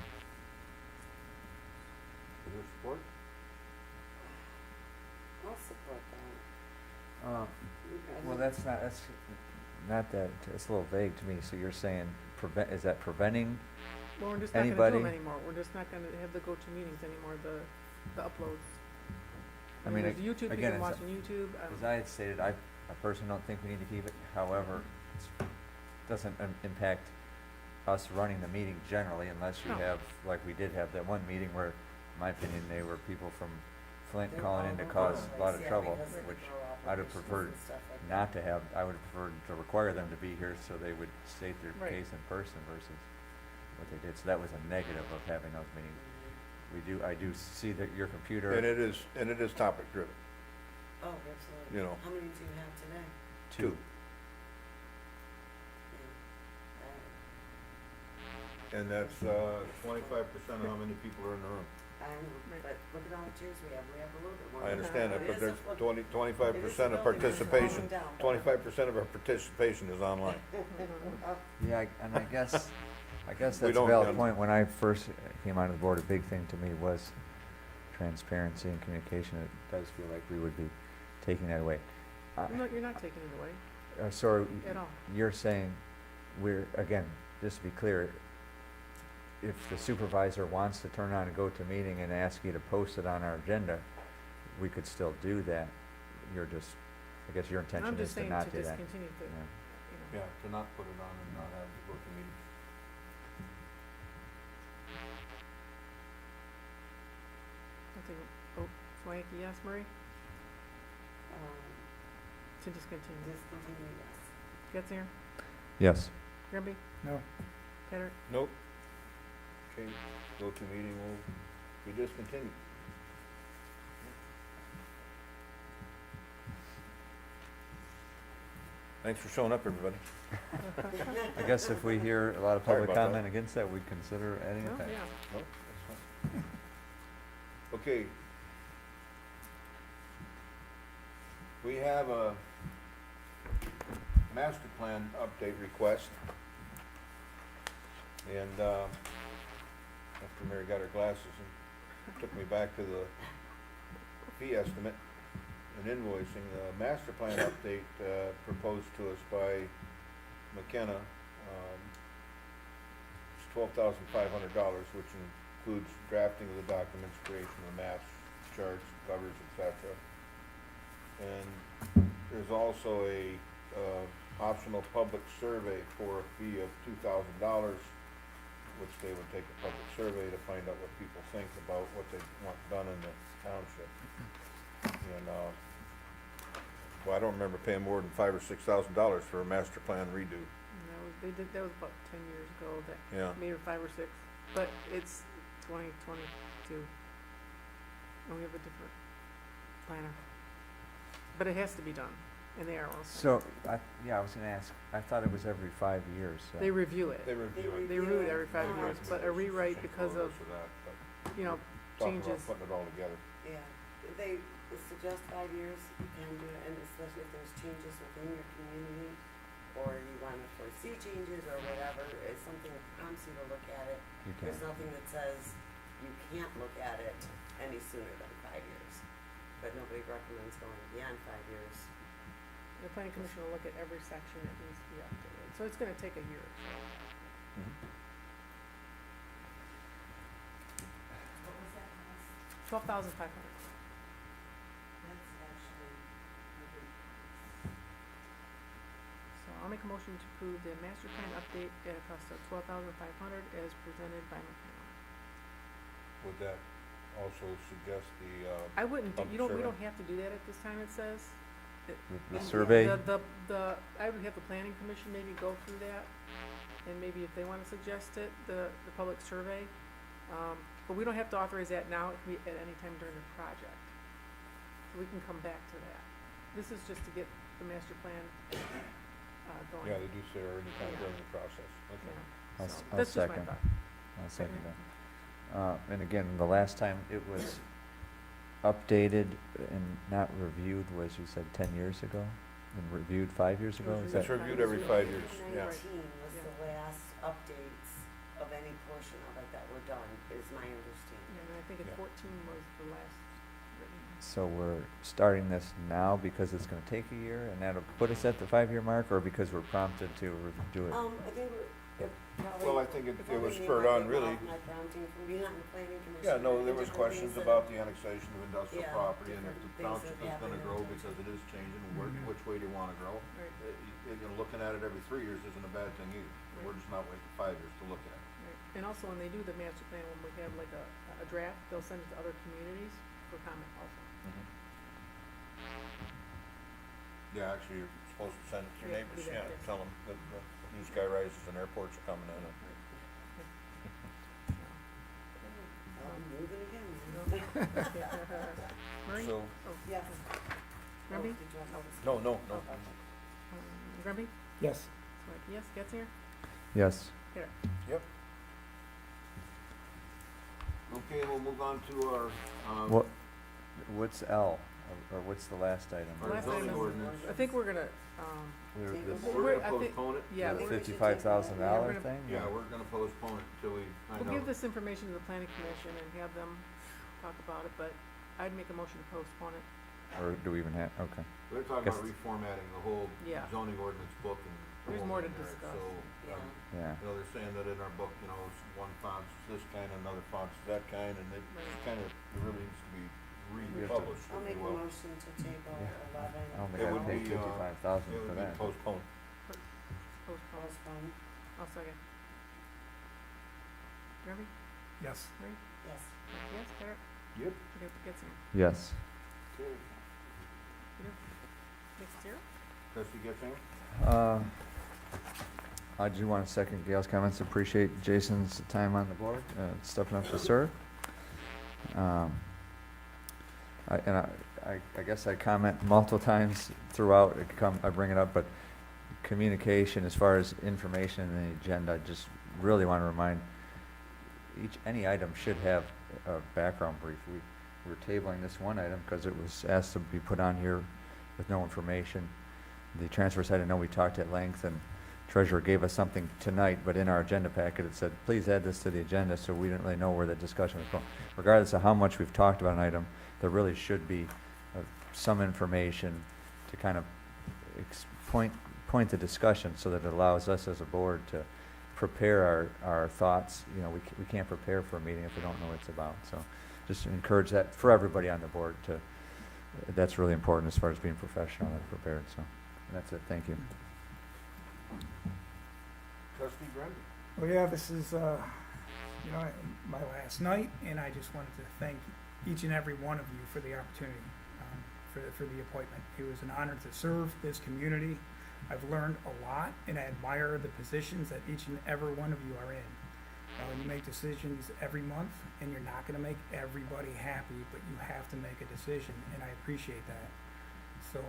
Is there support? I'll support that. Well, that's not that, it's a little vague to me, so you're saying is that preventing? Well, we're just not gonna do Anybody? them anymore, we're just not gonna have the go-to meetings anymore, the uploads. I mean, there's YouTube, you again, can watch it's- on YouTube, As I had stated, I personally don't think we need to keep it, however, it doesn't impact us running the meeting generally unless you No. have, like we did have that one meeting where, in my opinion, they were people from Flint They're calling all in to over cause the a lot place, of yeah, trouble, because of the which grow I'd have operations preferred and stuff like that. not to have, I would have preferred to require them to be here so they would state their Right. case in person versus what they did. So that was a negative of having those meetings. I do see that your computer. And it is topic driven, Oh, absolutely. you know, How many do you have today? two. Yeah. And that's, 25% of how many people are in the room. I know, Right. but look at all the chairs we have a little bit more. I understand that, It but is a there's flip- 25% of it is a building that's falling participation. down. 25% of our participation is online. Yeah, and I guess We that's a don't valid have- point. When I first came onto the board, a big thing to me was transparency and communication. It does feel like we would be taking that away. No, you're not taking it away So at all. you're saying again, just to be clear, if the supervisor wants to turn on a go-to meeting and ask you to post it on our agenda, we could still do that. I guess your intention I'm is just to saying not to do that. discontinue the, Yeah. you know. Yeah, to not put it on and not have the go-to meetings. I think, oh, Swanky, yes, Murray, to discontinue. Discontinue, yes. Getzier, Yes. Grimby, No. Petter, Nope. Okay, go-to meeting will be discontinued. Thanks for showing up, everybody. I guess if we hear a lot of Sorry public about that. comment against that, we'd consider adding oh, it back. yeah. Nope, that's fine. Okay. We have a master plan update request. And, after Mary got her glasses and took me back to the fee estimate and invoicing, the master plan update, proposed to us by McKenna, is $12,500, which includes drafting of the documents, creation of the maps, charts, covers, etc. And there's also a, optional public survey for a fee of $2,000, which they would take a public survey to find out what people think about what they want done in the township. And, well, I don't remember paying more than $5,000 or $6,000 for a master plan redo. And that was about 10 years ago, Yeah. maybe 5 or 6, but it's 2022. And we have a different planner. But it has to be done, and they are also. So, I was gonna ask, I thought it was every 5 years, so. They review it. They review it. They review it every 5 Yeah. years, but a rewrite because of, For that, but you know, talking about changes. putting it all together. Yeah, they suggest 5 years, you can do it, and especially if there's changes within your community, or you wanna foresee changes or whatever, it's something that prompts you to look at it. You There's can. nothing that says you can't look at it any sooner than 5 years, but nobody recommends going beyond 5 years. The planning commission will look at every section that needs to be updated, so it's gonna take a year or so. What was that cost? 12,500. That's actually a good So I'll make a motion to approve the master plan update at a cost of 12,500 as presented by McKenna. Would that also suggest the, I wouldn't, Public we survey. don't have to do that at this time, it says. The And survey, I would have the planning commission maybe go through that, and maybe if they wanna suggest it, the public survey. But we don't have to authorize that now, it can be at any time during the project. So we can come back to that. This is just to get the master plan, going. yeah, they do say or any time Yeah. during the process, okay. Yeah. I'll So, s- I'll that's just my second. thought. I'll second Second. that. And again, the last time it was updated and not reviewed was, you said, 10 years ago? And reviewed 5 years ago? Is It's that, reviewed every 5 years, yeah. 2019 was Yeah. the last updates of any portion of it that were done, is my understanding. And I think in Yeah. 14 was the last written. so we're starting this now because it's gonna take a year and that'll put us at the 5-year mark, or because we're prompted to do it? I think it probably. Well, I think it probably was may spurred not on, get really. off My prompting from being on the planning commission. Yeah, no, and there was different questions things that- about the annexation of industrial Yeah, property and if different the things township that is happen gonna in grow the because it is changing, Mhm. which way do you wanna grow? Right, You know, looking at it every 3 years isn't a bad thing either. Right. We're just not waiting 5 years to look at it. right. And also, when they do the master plan, when we have like a draft, they'll send it to other communities for comment also. Yeah, actually, you're supposed to send it to your Yeah, neighbors, do that, yeah, yes. tell them that the new sky rises and airports are coming in. and- Moving again. Murray? So, Oh, Yes. Grimby? Did you have something? no. Grimby? Yes. Mike, yes, Getzinger? Yes. Here. Yep. Okay, we'll move on to our, What, what's L, or what's the last item? Our Last zoning item is- ordinance. I think we're gonna, We're- Table this- it. We're I gonna think- postpone it. yeah, The we should take $55,000 that. thing? Yeah, or- we're gonna postpone it until we find we'll give out. this information to the planning commission and have them talk about it, but I'd make a motion to postpone it. Or do we even have, okay. They're talking guess- about reformatting the whole Yeah. zoning ordinance book and. the There's whole more to thing there. discuss. So, Yeah. Yeah. you know, they're saying that in our book, you know, it's one font's this kind, another font's that kind, and it Right. kind of, it really needs to be We have to- republished, I'll if make you a will. motion to table Yeah. 11. I don't think It I would would pay be, 55,000 It for would be that. postponed. Postpone. Postpone. I'll second. Grimby? Yes. Murray? Yes. Mike, yes, Derek? Yep. Getzinger? Yes. Okay. Next zero? Trustee Getzinger? I do want to second Gail's comments. Appreciate Jason's time on the board, stepping up to serve. I guess I comment multiple times throughout, I bring it up, but communication as far as information in the agenda, I just really want to remind any item should have a background brief. We're tabling this one item because it was asked to be put on here with no information. The transfer side, I know we talked at length, and treasurer gave us something tonight, but in our agenda packet, it said, please add this to the agenda, so we didn't really know where the discussion was going. Regardless of how much we've talked about an item, there really should be some information to kind of point the discussion so that it allows us as a board to prepare our thoughts. You know, we can't prepare for a meeting if we don't know what it's about. So just encourage that for everybody on the board that's really important as far as being professional and prepared. So that's it. Thank you. Trustee Grimby? Well, yeah, this is, my last night, and I just wanted to thank each and every one of you for the opportunity, for the appointment. It was an honor to serve this community. I've learned a lot, and I admire the positions that each and every one of you are in. You make decisions every month, and you're not gonna make everybody happy, but you have to make a decision, and I appreciate that. So,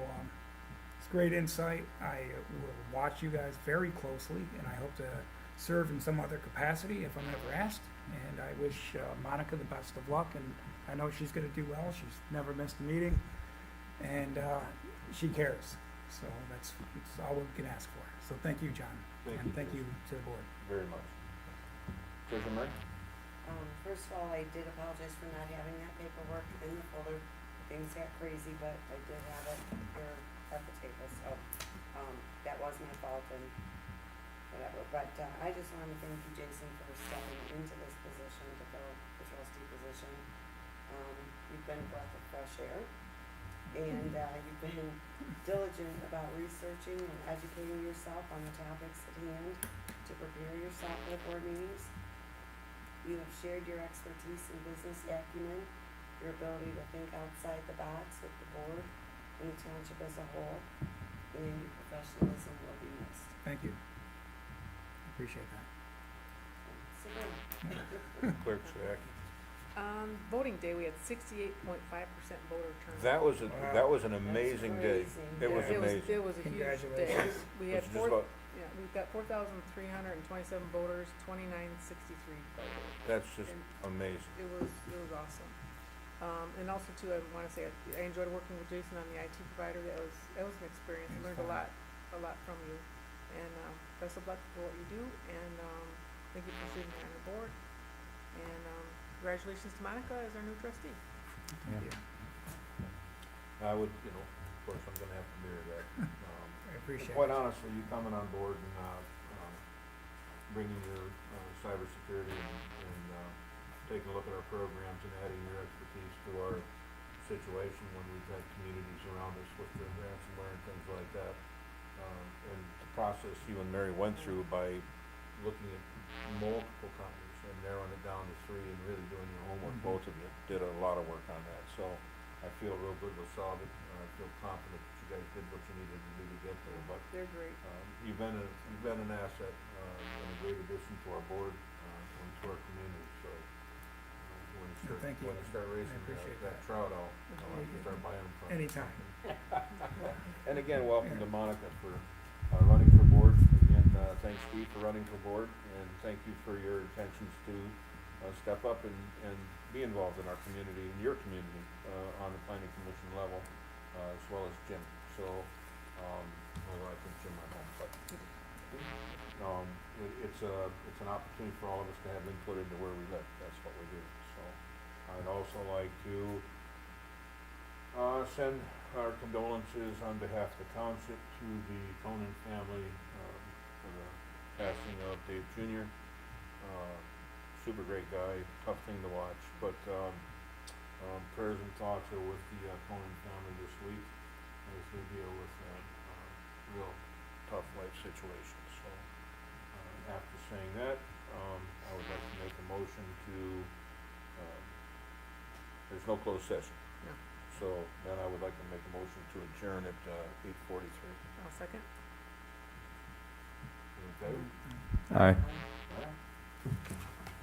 it's great insight. I will watch you guys very closely, and I hope to serve in some other capacity if I'm ever asked. And I wish Monica the best of luck, and I know she's going to do well. She's never missed a meeting, and she cares. So that's all we can ask for. So thank you, John, and thank you to the board. Very much. Treasurer Murray? First of all, I did apologize for not having that paperwork in the folder. Things got crazy, but I did have it here at the table, so, that was my fault and whatever. But, I just wanted to thank you, Jason, for stepping into this position, to fill the trustee position. You've been a breath of fresh air, and, you've been diligent about researching and educating yourself on the topics at hand to prepare yourself for the board meetings. You have shared your expertise in business acumen, your ability to think outside the box with the board and the township as a whole, and your professionalism will be missed. Thank you. Appreciate that. Sit down. Clerk's back. On voting day, we had 68.5% voter turnout. That was an amazing day. crazy. It was Yeah. amazing. It was a huge day. Congratulations. We had It's just about, we've got 4,327 voters, 2963 voted. that's just amazing. It was awesome. And also too, I wanna say, I enjoyed working with Jason on the IT provider. That was an experience. I learned a lot from you. And, best of luck for what you do, and, thank you for sitting on our board. And, congratulations to Monica as our new trustee. Yeah. I would, of course, I'm gonna have to mirror that. I appreciate Quite it. honestly, you coming on board and, bringing your, cybersecurity and, taking a look at our programs and adding your expertise to our situation when we've had communities around us with the ransomware and things like that. And the process you and Mary went through by looking at multiple companies and narrowing it down to 3 and really doing your homework, both of you did a lot of work on that. So I feel real good with Solid. I feel confident that you guys did what you needed to do to get there. But They're great. you've been an asset and a great addition to our board and to our community. So Thank you. when you start raising appreciate that that. trout, I'll have to start buying them from you. Anytime. And again, welcome to Monica for running for board. Again, thanks Steve for running for board, and thank you for your intentions to step up and be involved in our community, in your community, on the planning commission level, as well as Jim. So, although I think Jim went home, but it's an opportunity for all of us to have input into where we live. That's what we do. So, I'd also like to send our condolences on behalf of the township to the Conan family for the passing of Dave Jr. Super great guy, tough thing to watch, but prayers and thoughts are with the Conan family this week as they deal with real tough life situations. So after saying that, I would like to make a motion to, there's no closed session. No. So then I would like to make a motion to adjourn at 8:43. I'll second. In favor? Aye.